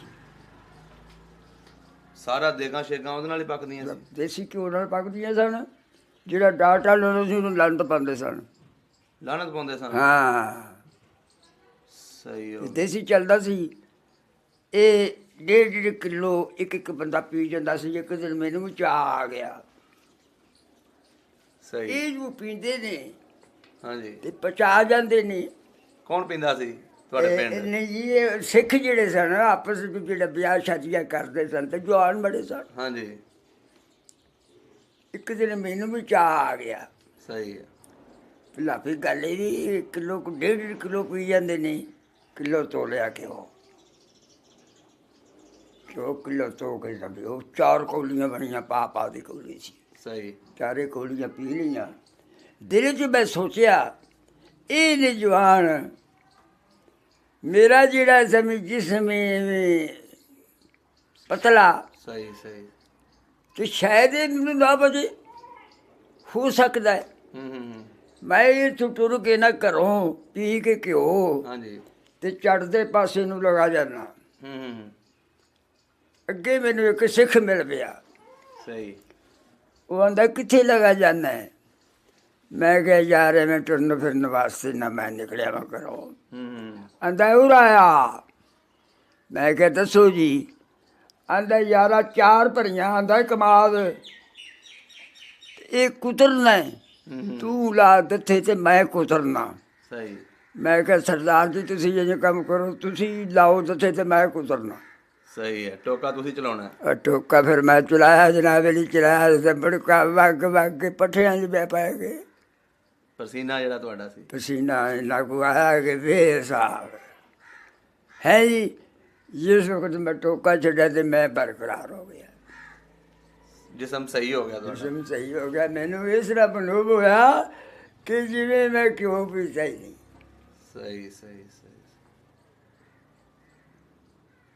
ਸਾਰਾ ਦੇਗਾਂ ਸ਼ੇਗਾਂ ਉਹਦੇ ਨਾਲ ਹੀ ਪੱਕਦੀਆਂ ਸੀ? ਦੇਸੀ ਘਿਓ ਨਾਲ ਪੱਕਦੀਆਂ ਸਨ। ਜਿਹੜਾ ਡਾਟਾ ਲੈਣਾ ਸੀ ਉਹਨੂੰ ਲੰਡ ਪਾਉਂਦੇ ਸਨ। ਲਾਹਨਤ ਪਾਉਂਦੇ ਸਨ? ਹਾਂ। ਸਹੀ ਹੋ। ਦੇਸੀ ਚੱਲਦਾ ਸੀ। ਇਹ 1.5 ਕਿਲੋ ਇੱਕ ਬੰਦਾ ਪੀ ਜਾਂਦਾ ਸੀ। ਇੱਕ ਦਿਨ ਮੈਨੂੰ ਚਾਹ ਆ ਗਿਆ। ਸਹੀ। ਇਹ ਜੋ ਪੀਂਦੇ ਨੇ, ਹਾਂਜੀ ਤੇ ਪਚਾ ਜਾਂਦੇ ਨੇ। ਕੌਣ ਪੀਂਦਾ ਸੀ ਤੁਹਾਡੇ ਪਿੰਡ? ਨਹੀਂ ਜੀ, ਇਹ ਸਿੱਖ ਜਿਹੜੇ ਸਨ ਆਪਸ ਵਿੱਚ ਜਿਹੜੇ ਵਿਆਹ ਸ਼ਾਦੀਆਂ ਕਰਦੇ ਸਨ ਤੇ ਜਵਾਨ ਬੜੇ ਸਨ। ਹਾਂਜੀ ਇੱਕ ਦਿਨ ਮੈਨੂੰ ਵੀ ਚਾਅ ਆ ਗਿਆ। ਸਹੀ ਹੈ। ਲਾਪੀ ਗੱਲ ਇਹ ਵੀ ਕਿਲੋ 1.5 ਕਿਲੋ ਪੀ ਜਾਂਦੇ ਨੇ। ਕਿਲੋ ਤੋਲਿਆ ਘਿਓ ਕਿਲੋ ਤੋ ਕੇ ਲੱਭੇ ਉਹ 4 ਕੌਲੀਆਂ ਬਣੀਆਂ ਪਾ ਦੀ ਕੌਲੀ ਸੀ। ਸਹੀ। 4 ਕੌਲੀਆਂ ਪੀ ਲਈਆਂ। ਦਿਲ 'ਚ ਮੈਂ ਸੋਚਿਆ ਇਹ ਨੇ ਜਵਾਨ ਮੇਰਾ ਜਿਹੜਾ ਜਿਸਮ ਪਤਲਾ ਸਹੀ ਸਹੀ। ਤੇ ਸ਼ਾਇਦ ਇਹ ਮੈਨੂੰ ਨਾ ਬਜੇ ਹੋ ਸਕਦਾ ਹੈ। ਮੈਂ ਇੱਥੋਂ ਟੁਰ ਕੇ ਨਾ ਘਰੋਂ ਪੀ ਕੇ ਘਿਓ ਹਾਂਜੀ ਤੇ ਚੜ੍ਹਦੇ ਪਾਸੇ ਨੂੰ ਲਗਾ ਜਾਣਾ। ਹੂੰ ਅੱਗੇ ਮੈਨੂੰ ਇੱਕ ਸਿੱਖ ਮਿਲ ਪਿਆ। ਸਹੀ। ਉਹ ਆਂਦਾ ਕਿੱਥੇ ਲਗਾ ਜਾਂਦਾ ਹੈ? ਮੈਂ ਕਿਹਾ ਯਾਰ ਐਵੇਂ ਟੁਰਨ ਫਿਰਨ ਵਾਸਤੇ ਨਾ ਮੈਂ ਨਿਕਲਿਆ ਮੈਂ ਘਰੋਂ। ਆਂਦਾ ਉਰ ਆਇਆ। ਮੈਂ ਕਿਹਾ ਦੱਸੋ ਜੀ। ਆਂਦਾ ਯਾਰਾ 4 ਭਰੀਆਂ। ਆਂਦਾ ਕਮਾਦ ਇਹ ਕੁਤਰਨਾ ਹੈ। ਤੂੰ ਲਾ ਦਿੱਥੇ ਤੇ ਮੈਂ ਕੁਤਰਨਾ। ਸਹੀ। ਮੈਂ ਕਿਹਾ ਸਰਦਾਰ ਜੀ ਤੁਸੀਂ ਇਹ ਕੰਮ ਕਰੋ, ਤੁਸੀਂ ਲਾਓ ਦਿੱਥੇ ਤੇ ਮੈਂ ਕੁਤਰਨਾ। ਸਹੀ ਹੈ। ਟੋਕਾ ਤੁਸੀਂ ਚਲਾਉਣਾ। ਟੋਕਾ ਫਿਰ ਮੈਂ ਚਲਾਇਆ ਜਨਾਬ ਨਹੀਂ ਚਲਾਇਆ ਤੇ ਬੜਕਾ ਵੱਗ ਕੇ ਪੱਠਿਆਂ 'ਚ ਬਹਿ ਪੈ ਗਏ। ਪਸੀਨਾ ਜਿਹੜਾ ਤੁਹਾਡਾ ਸੀ। ਪਸੀਨਾ ਇੰਨਾ ਕੁ ਆਇਆ ਕਿ ਬੇਹਿਸਾਬ ਹੈ ਜੀ। ਜਿਸ ਵਕਤ ਮੈਂ ਟੋਕਾ ਛੱਡਿਆ ਤੇ ਮੈਂ ਬਰਕਰਾਰ ਹੋ ਗਿਆ। ਜਿਸਮ ਸਹੀ ਹੋ ਗਿਆ ਤੁਹਾਡਾ। ਜਿਸਮ ਸਹੀ ਹੋ ਗਿਆ। ਮੈਨੂੰ ਇਸ ਤਰ੍ਹਾਂ ਅਨੁਭਵ ਹੋਇਆ ਕਿ ਜਿਵੇਂ ਮੈਂ ਕਿਉਂ ਪੀਤਾ ਹੀ ਨਹੀਂ। ਸਹੀ ਸਹੀ ਸਹੀ।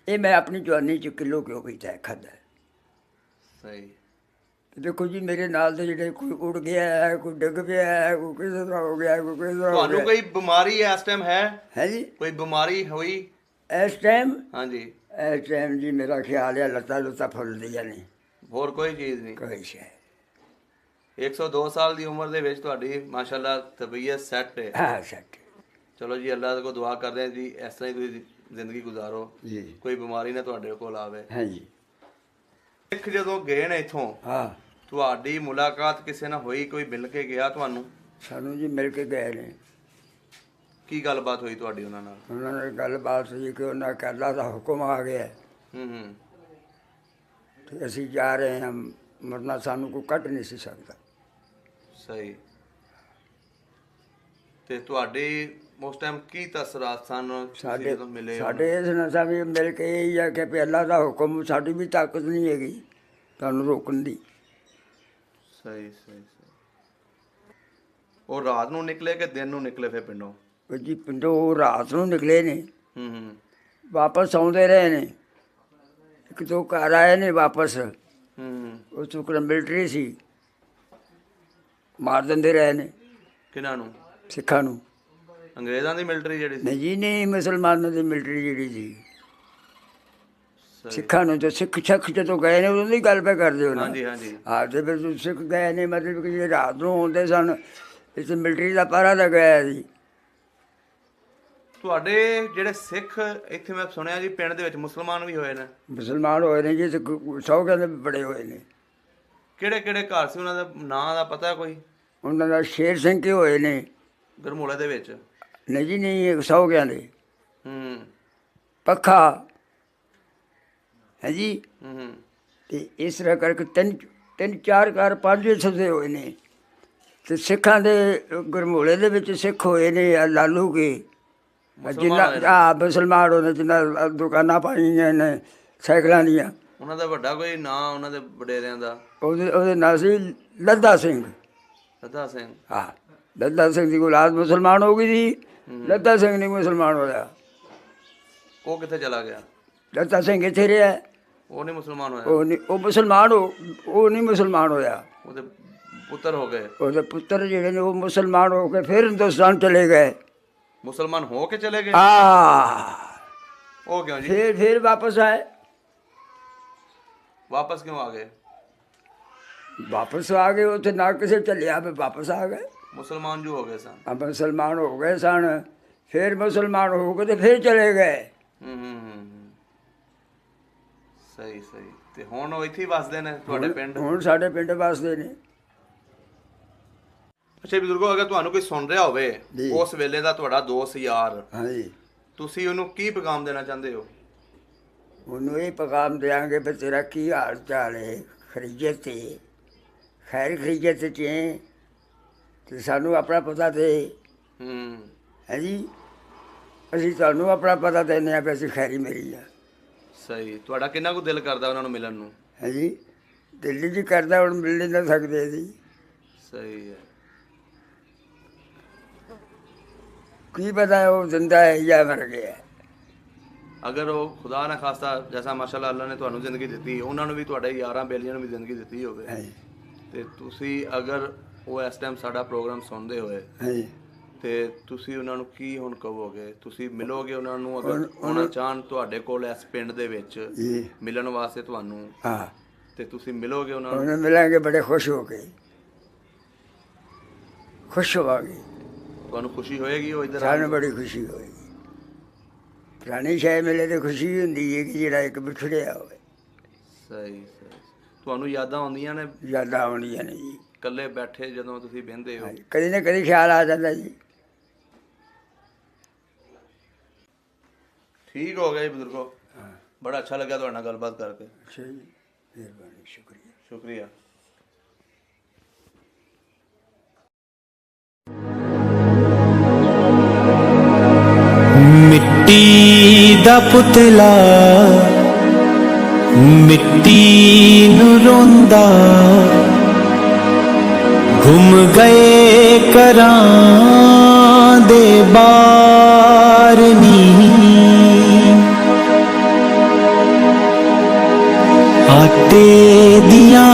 ਇਹ ਮੈਂ ਆਪਣੀ ਜਵਾਨੀ 'ਚ ਕਿਲੋ ਕਿਉਂ ਪੀਤਾ ਖਾਧਾ। ਸਹੀ। ਦੇਖੋ ਜੀ ਮੇਰੇ ਨਾਲ ਦੇ ਜਿਹੜੇ ਕੋਈ ਉੜ ਗਿਆ ਹੈ, ਕੋਈ ਡਿੱਗ ਪਿਆ ਹੈ, ਕੋਈ ਕਿਸੇ ਤਰ੍ਹਾਂ ਹੋ ਗਿਆ, ਕੋਈ ਕਿਸੇ ਤਰ੍ਹਾਂ ਹੋ ਤੁਹਾਨੂੰ ਗਿਆ। ਕੋਈ ਬਿਮਾਰੀ ਇਸ ਟਾਈਮ ਹੈ ਜੀ ਕੋਈ ਬਿਮਾਰੀ ਹੋਈ ਇਸ ਟਾਈਮ? ਹਾਂਜੀ। ਇਸ ਟਾਈਮ ਜੀ ਮੇਰਾ ਖਿਆਲ ਹੈ ਲੱਤਾਂ ਫੁੱਲਦੀਆਂ ਨੇ। ਹੋਰ ਕੋਈ ਚੀਜ਼ ਨਹੀਂ? ਕੋਈ ਸ਼ੈ 102 ਸਾਲ ਦੀ ਉਮਰ ਦੇ ਵਿੱਚ ਤੁਹਾਡੀ ਮਾਸ਼ਾਅੱਲਾ ਤਬੀਅਤ ਸੈੱਟ ਹੈ। ਹਾਂ ਸੱਚ ਚਲੋ ਜੀ ਅੱਲਾਹ ਕੋਲ ਦੁਆ ਕਰਦੇ ਹਾਂ ਜੀ ਇਸ ਤਰ੍ਹਾਂ ਹੀ ਤੁਸੀਂ ਜ਼ਿੰਦਗੀ ਗੁਜ਼ਾਰੋ, ਜੀ। ਕੋਈ ਬਿਮਾਰੀ ਨਾ ਤੁਹਾਡੇ ਕੋਲ ਆਵੇ। ਹਾਂਜੀ ਸਿੱਖ ਜਦੋਂ ਗਏ ਨੇ ਇੱਥੋਂ ਹਾਂ ਤੁਹਾਡੀ ਮੁਲਾਕਾਤ ਕਿਸੇ ਨਾਲ ਹੋਈ? ਕੋਈ ਮਿਲ ਕੇ ਗਿਆ ਤੁਹਾਨੂੰ? ਸਾਨੂੰ ਜੀ ਮਿਲ ਕੇ ਗਏ ਨੇ। ਕੀ ਗੱਲਬਾਤ ਹੋਈ ਤੁਹਾਡੀ ਉਹਨਾਂ ਨਾਲ? ਉਹਨਾਂ ਨੇ ਗੱਲਬਾਤ ਸੀ ਕਿ ਉਹਨਾਂ ਦਾ ਅੱਲਾ ਦਾ ਹੁਕਮ ਆ ਗਿਆ ਹੂੰ ਤੇ ਅਸੀਂ ਜਾ ਰਹੇ ਹਾਂ, ਮਰਨਾ ਸਾਨੂੰ ਕੋਈ ਕੱਢ ਨਹੀਂ ਸੀ ਸਕਦਾ। ਸਹੀ। ਤੇ ਤੁਹਾਡੇ ਉਸ ਟਾਈਮ ਕੀ ਤਸਰਾਤ ਸਨ ਤੁਸੀਂ ਜਦੋਂ ਮਿਲੇ? ਸਾਡੇ ਇਸ ਨਸ਼ਾ ਵੀ ਮਿਲ ਕੇ ਇਹੀ ਆ ਕਿ ਅੱਲਾ ਦਾ ਹੁਕਮ, ਸਾਡੀ ਵੀ ਤਾਕਤ ਨਹੀਂ ਹੈਗੀ ਤੁਹਾਨੂੰ ਰੋਕਣ ਦੀ। ਸਹੀ ਸਹੀ ਸਹੀ। ਉਹ ਰਾਤ ਨੂੰ ਨਿਕਲੇ ਕਿ ਦਿਨ ਨੂੰ ਨਿਕਲੇ ਫਿਰ ਪਿੰਡੋਂ? ਉਹ ਜੀ ਪਿੰਡੋਂ ਉਹ ਰਾਤ ਨੂੰ ਨਿਕਲੇ ਨੇ। ਹੂੰ ਵਾਪਸ ਆਉਂਦੇ ਰਹੇ ਨੇ। 1-2 ਘਰ ਆਏ ਨੇ ਵਾਪਸ। ਹੂੰ। ਉਹ ਚੁੱਕਣ ਮਿਲਟਰੀ ਸੀ, ਮਾਰ ਦਿੰਦੇ ਰਹੇ ਨੇ ਕਿਹਨਾਂ ਨੂੰ? ਸਿੱਖਾਂ ਨੂੰ। ਅੰਗਰੇਜ਼ਾਂ ਦੀ ਮਿਲਟਰੀ ਜਿਹੜੀ ਸੀ? ਨਹੀਂ ਜੀ ਨਹੀਂ, ਮੁਸਲਮਾਨਾਂ ਦੀ ਮਿਲਟਰੀ ਜਿਹੜੀ ਸੀ। ਸਹੀ। ਸਿੱਖਾਂ ਨੂੰ ਤਾਂ ਸਿੱਖ ਜਦੋਂ ਗਏ ਨੇ ਉਦੋਂ ਦੀ ਗੱਲ ਪੈ ਕਰਦੇ ਹੋ ਨਾ। ਹਾਂਜੀ ਹਾਂਜੀ। ਹਾਂ ਤੇ ਫਿਰ ਸਿੱਖ ਗਏ ਨੇ, ਮਤਲਬ ਕਿ ਜੇ ਰਾਤ ਨੂੰ ਆਉਂਦੇ ਸਨ ਇਸ ਮਿਲਟਰੀ ਦਾ ਪਹਿਰਾ ਲਗਾਇਆ ਸੀ। ਤੁਹਾਡੇ ਜਿਹੜੇ ਸਿੱਖ ਇੱਥੇ ਮੈਂ ਸੁਣਿਆ ਜੀ ਪਿੰਡ ਦੇ ਵਿੱਚ ਮੁਸਲਮਾਨ ਵੀ ਹੋਏ ਨੇ? ਮੁਸਲਮਾਨ ਹੋਏ ਨੇ ਜੀ, ਤੇ 100 ਕਹਿੰਦੇ ਬੜੇ ਹੋਏ ਨੇ। ਕਿਹੜੇ ਕਿਹੜੇ ਘਰ ਸੀ ਉਹਨਾਂ ਦਾ ਨਾਂ ਦਾ ਪਤਾ ਕੋਈ? ਉਹਨਾਂ ਦਾ ਸ਼ੇਰ ਸਿੰਘ ਕੇ ਹੋਏ ਨੇ। ਗਰਮੂਲੇ ਦੇ ਵਿੱਚ? ਨਹੀਂ ਜੀ ਨਹੀਂ, 100 ਕਹਿੰਦੇ। ਹੂੰ ਪੱਖਾ ਹੈ ਜੀ। ਹੂੰ। ਤੇ ਇਸ ਤਰ੍ਹਾਂ ਕਰਕੇ 3-4 ਘਰ 5 ਸਦੇ ਹੋਏ ਨੇ। ਤੇ ਸਿੱਖਾਂ ਦੇ ਗਰਮੂਲੇ ਦੇ ਵਿੱਚ ਸਿੱਖ ਹੋਏ ਨੇ ਲਾਲੂ ਕੇ, ਜਿੰਨਾ ਮੁਸਲਮਾਨ ਹੋਏ ਨੇ, ਜਿੰਨਾ ਦੁਕਾਨਾਂ ਪਾਈਆਂ ਨੇ ਸਾਈਕਲਾਂ ਦੀਆਂ। ਉਹਨਾਂ ਦਾ ਵੱਡਾ ਕੋਈ ਨਾਂ ਉਹਨਾਂ ਦੇ ਵਡੇਰਿਆਂ ਦਾ? ਉਹਦੇ ਨਾਂ ਸੀ ਲੱਦਾ ਸਿੰਘ। ਲੱਦਾ ਸਿੰਘ? ਹਾਂ, ਲੱਦਾ ਸਿੰਘ ਦੀ ਔਲਾਦ ਮੁਸਲਮਾਨ ਹੋ ਗਈ ਸੀ। ਲੱਦਾ ਸਿੰਘ ਨਹੀਂ ਮੁਸਲਮਾਨ ਹੋਇਆ। ਉਹ ਕਿੱਥੇ ਚਲਾ ਗਿਆ? ਲੱਦਾ ਸਿੰਘ ਇੱਥੇ ਰਿਹਾ। ਉਹ ਨਹੀਂ ਮੁਸਲਮਾਨ ਹੋਇਆ? ਉਹ ਨਹੀਂ, ਉਹ ਨਹੀਂ ਮੁਸਲਮਾਨ ਹੋਇਆ। ਉਹਦੇ ਪੁੱਤਰ ਹੋ ਗਏ? ਉਹਦੇ ਪੁੱਤਰ ਜਿਹੜੇ ਨੇ ਉਹ ਮੁਸਲਮਾਨ ਹੋ ਕੇ ਫਿਰ ਹਿੰਦੁਸਤਾਨ ਚਲੇ ਗਏ। ਮੁਸਲਮਾਨ ਹੋ ਕੇ ਚਲੇ ਗਏ? ਉਹ ਕਿਉਂ ਜੀ? ਫਿਰ ਵਾਪਸ ਆਏ। ਵਾਪਸ ਕਿਉਂ ਆ ਗਏ? ਵਾਪਸ ਆ ਗਏ ਉੱਥੇ ਨਾ ਕਿਸੇ ਚੱਲਿਆ, ਫਿਰ ਵਾਪਸ ਆ ਗਏ। ਮੁਸਲਮਾਨ ਜੋ ਹੋ ਗਏ ਸਨ? ਮੁਸਲਮਾਨ ਹੋ ਗਏ ਸਨ, ਫਿਰ ਮੁਸਲਮਾਨ ਹੋ ਕੇ ਤੇ ਫਿਰ ਚਲੇ ਗਏ। ਸਹੀ ਸਹੀ। ਤੇ ਹੁਣ ਉਹ ਇੱਥੇ ਹੀ ਵਸਦੇ ਨੇ ਤੁਹਾਡੇ ਪਿੰਡ? ਹੁਣ ਸਾਡੇ ਪਿੰਡ ਵਸਦੇ ਨੇ। ਅੱਛਾ ਬਜ਼ੁਰਗੋ, ਅਗਰ ਤੁਹਾਨੂੰ ਕੋਈ ਸੁਣ ਰਿਹਾ ਹੋਵੇ ਜੀ। ਉਸ ਵੇਲੇ ਦਾ ਤੁਹਾਡਾ ਦੋਸਤ ਯਾਰ, ਹਾਂਜੀ, ਤੁਸੀਂ ਉਹਨੂੰ ਕੀ ਪੈਗਾਮ ਦੇਣਾ ਚਾਹੁੰਦੇ ਹੋ? ਉਹਨੂੰ ਇਹ ਪੈਗਾਮ ਦਿਆਂਗੇ ਵੀ ਤੇਰਾ ਕੀ ਹਾਲ ਚਾਲ ਹੈ, ਖਰੀਜਤ ਹੈ, ਖੈਰ ਖਰੀਜਤ 'ਚ ਹੈ, ਤੇ ਸਾਨੂੰ ਆਪਣਾ ਪਤਾ ਦੇ। ਹੈ ਜੀ, ਅਸੀਂ ਤੁਹਾਨੂੰ ਆਪਣਾ ਪਤਾ ਦਿੰਦੇ ਹਾਂ ਵੀ ਅਸੀਂ ਖੈਰੀ ਮੇਰੀ ਆ। ਸਹੀ। ਤੁਹਾਡਾ ਕਿੰਨਾ ਕੁ ਦਿਲ ਕਰਦਾ ਉਹਨਾਂ ਨੂੰ ਮਿਲਣ ਨੂੰ? ਹੈ ਜੀ, ਦਿੱਲੀ ਜੀ ਕਰਦਾ, ਹੁਣ ਮਿਲ ਨਹੀਂ ਨਾ ਸਕਦੇ ਅਸੀਂ। ਸਹੀ ਹੈ। ਕੀ ਪਤਾ ਉਹ ਜ਼ਿੰਦਾ ਹੈ ਜਾਂ ਮਰ ਗਿਆ। ਅਗਰ ਉਹ ਖੁਦਾ ਨਾ ਖਾਸਤਾ, ਜੈਸਾ ਮਾਸ਼ਾਅੱਲਾ ਅੱਲਾ ਨੇ ਤੁਹਾਨੂੰ ਜ਼ਿੰਦਗੀ ਦਿੱਤੀ, ਉਹਨਾਂ ਨੂੰ ਵੀ, ਤੁਹਾਡੇ ਯਾਰਾਂ ਬੇਲੀਆਂ ਨੂੰ ਵੀ ਜ਼ਿੰਦਗੀ ਦਿੱਤੀ ਹੋਵੇ, ਹੈ ਜੀ, ਤੇ ਤੁਸੀਂ ਅਗਰ ਉਹ ਇਸ ਟਾਈਮ ਸਾਡਾ ਪ੍ਰੋਗਰਾਮ ਸੁਣਦੇ ਹੋਏ, ਹੈ ਜੀ, ਤੇ ਤੁਸੀਂ ਉਹਨਾਂ ਨੂੰ ਕੀ ਹੁਣ ਕਹੋਗੇ? ਤੁਸੀਂ ਮਿਲੋਗੇ ਉਹਨਾਂ ਨੂੰ? ਅਗਰ ਆਉਣਾ ਚਾਹਣ ਤੁਹਾਡੇ ਕੋਲ ਇਸ ਪਿੰਡ ਦੇ ਵਿੱਚ ਜੀ, ਮਿਲਣ ਵਾਸਤੇ ਤੁਹਾਨੂੰ, ਹਾਂ, ਤੇ ਤੁਸੀਂ ਮਿਲੋਗੇ ਉਹਨਾਂ ਨੂੰ? ਉਹਨੂੰ ਮਿਲਾਂਗੇ ਬੜੇ ਖੁਸ਼ ਹੋ ਕੇ, ਖੁਸ਼ ਹੋਵਾਂਗੇ, ਤੁਹਾਨੂੰ ਖੁਸ਼ੀ ਹੋਏਗੀ ਉਹ ਇੱਧਰ ਸਾਨੂੰ ਬੜੀ ਖੁਸ਼ੀ ਹੋਏਗੀ। ਪੁਰਾਣੀ ਸ਼ਾਇਦ ਮਿਲੇ ਤੇ ਖੁਸ਼ੀ ਹੁੰਦੀ ਹੈ ਕਿ ਜਿਹੜਾ ਇੱਕ ਵਿਛੜਿਆ ਹੋਵੇ। ਸਹੀ ਸਹੀ। ਤੁਹਾਨੂੰ ਯਾਦਾਂ ਆਉਂਦੀਆਂ ਨੇ ਯਾਦਾਂ ਆਉਣੀਆਂ ਨੇ ਜੀ, ਇਕੱਲੇ ਬੈਠੇ ਜਦੋਂ ਤੁਸੀਂ ਬਹਿੰਦੇ ਹੋ? ਹਾਂਜੀ, ਕਦੀ ਨਾ ਕਦੀ ਖਿਆਲ ਆ ਜਾਂਦਾ ਜੀ। ਠੀਕ ਹੋ ਗਿਆ ਜੀ ਬਜ਼ੁਰਗੋ, ਬੜਾ ਅੱਛਾ ਲੱਗਾ ਤੁਹਾਡੇ ਨਾਲ ਗੱਲਬਾਤ ਕਰਕੇ। ਅੱਛਾ ਜੀ, ਮਿਹਰਬਾਨੀ, ਸ਼ੁਕਰੀਆ। ਸ਼ੁਕਰੀਆ। ਮਿੱਟੀ ਦਾ ਪੁਤਲਾ ਮਿੱਟੀ ਨੂੰ ਰੋਂਦਾ, ਗੁੰਮ ਗਏ ਘਰਾਂ ਦੇ ਬਾਰ ਨੀ, ਆਟੇ ਦੀਆਂ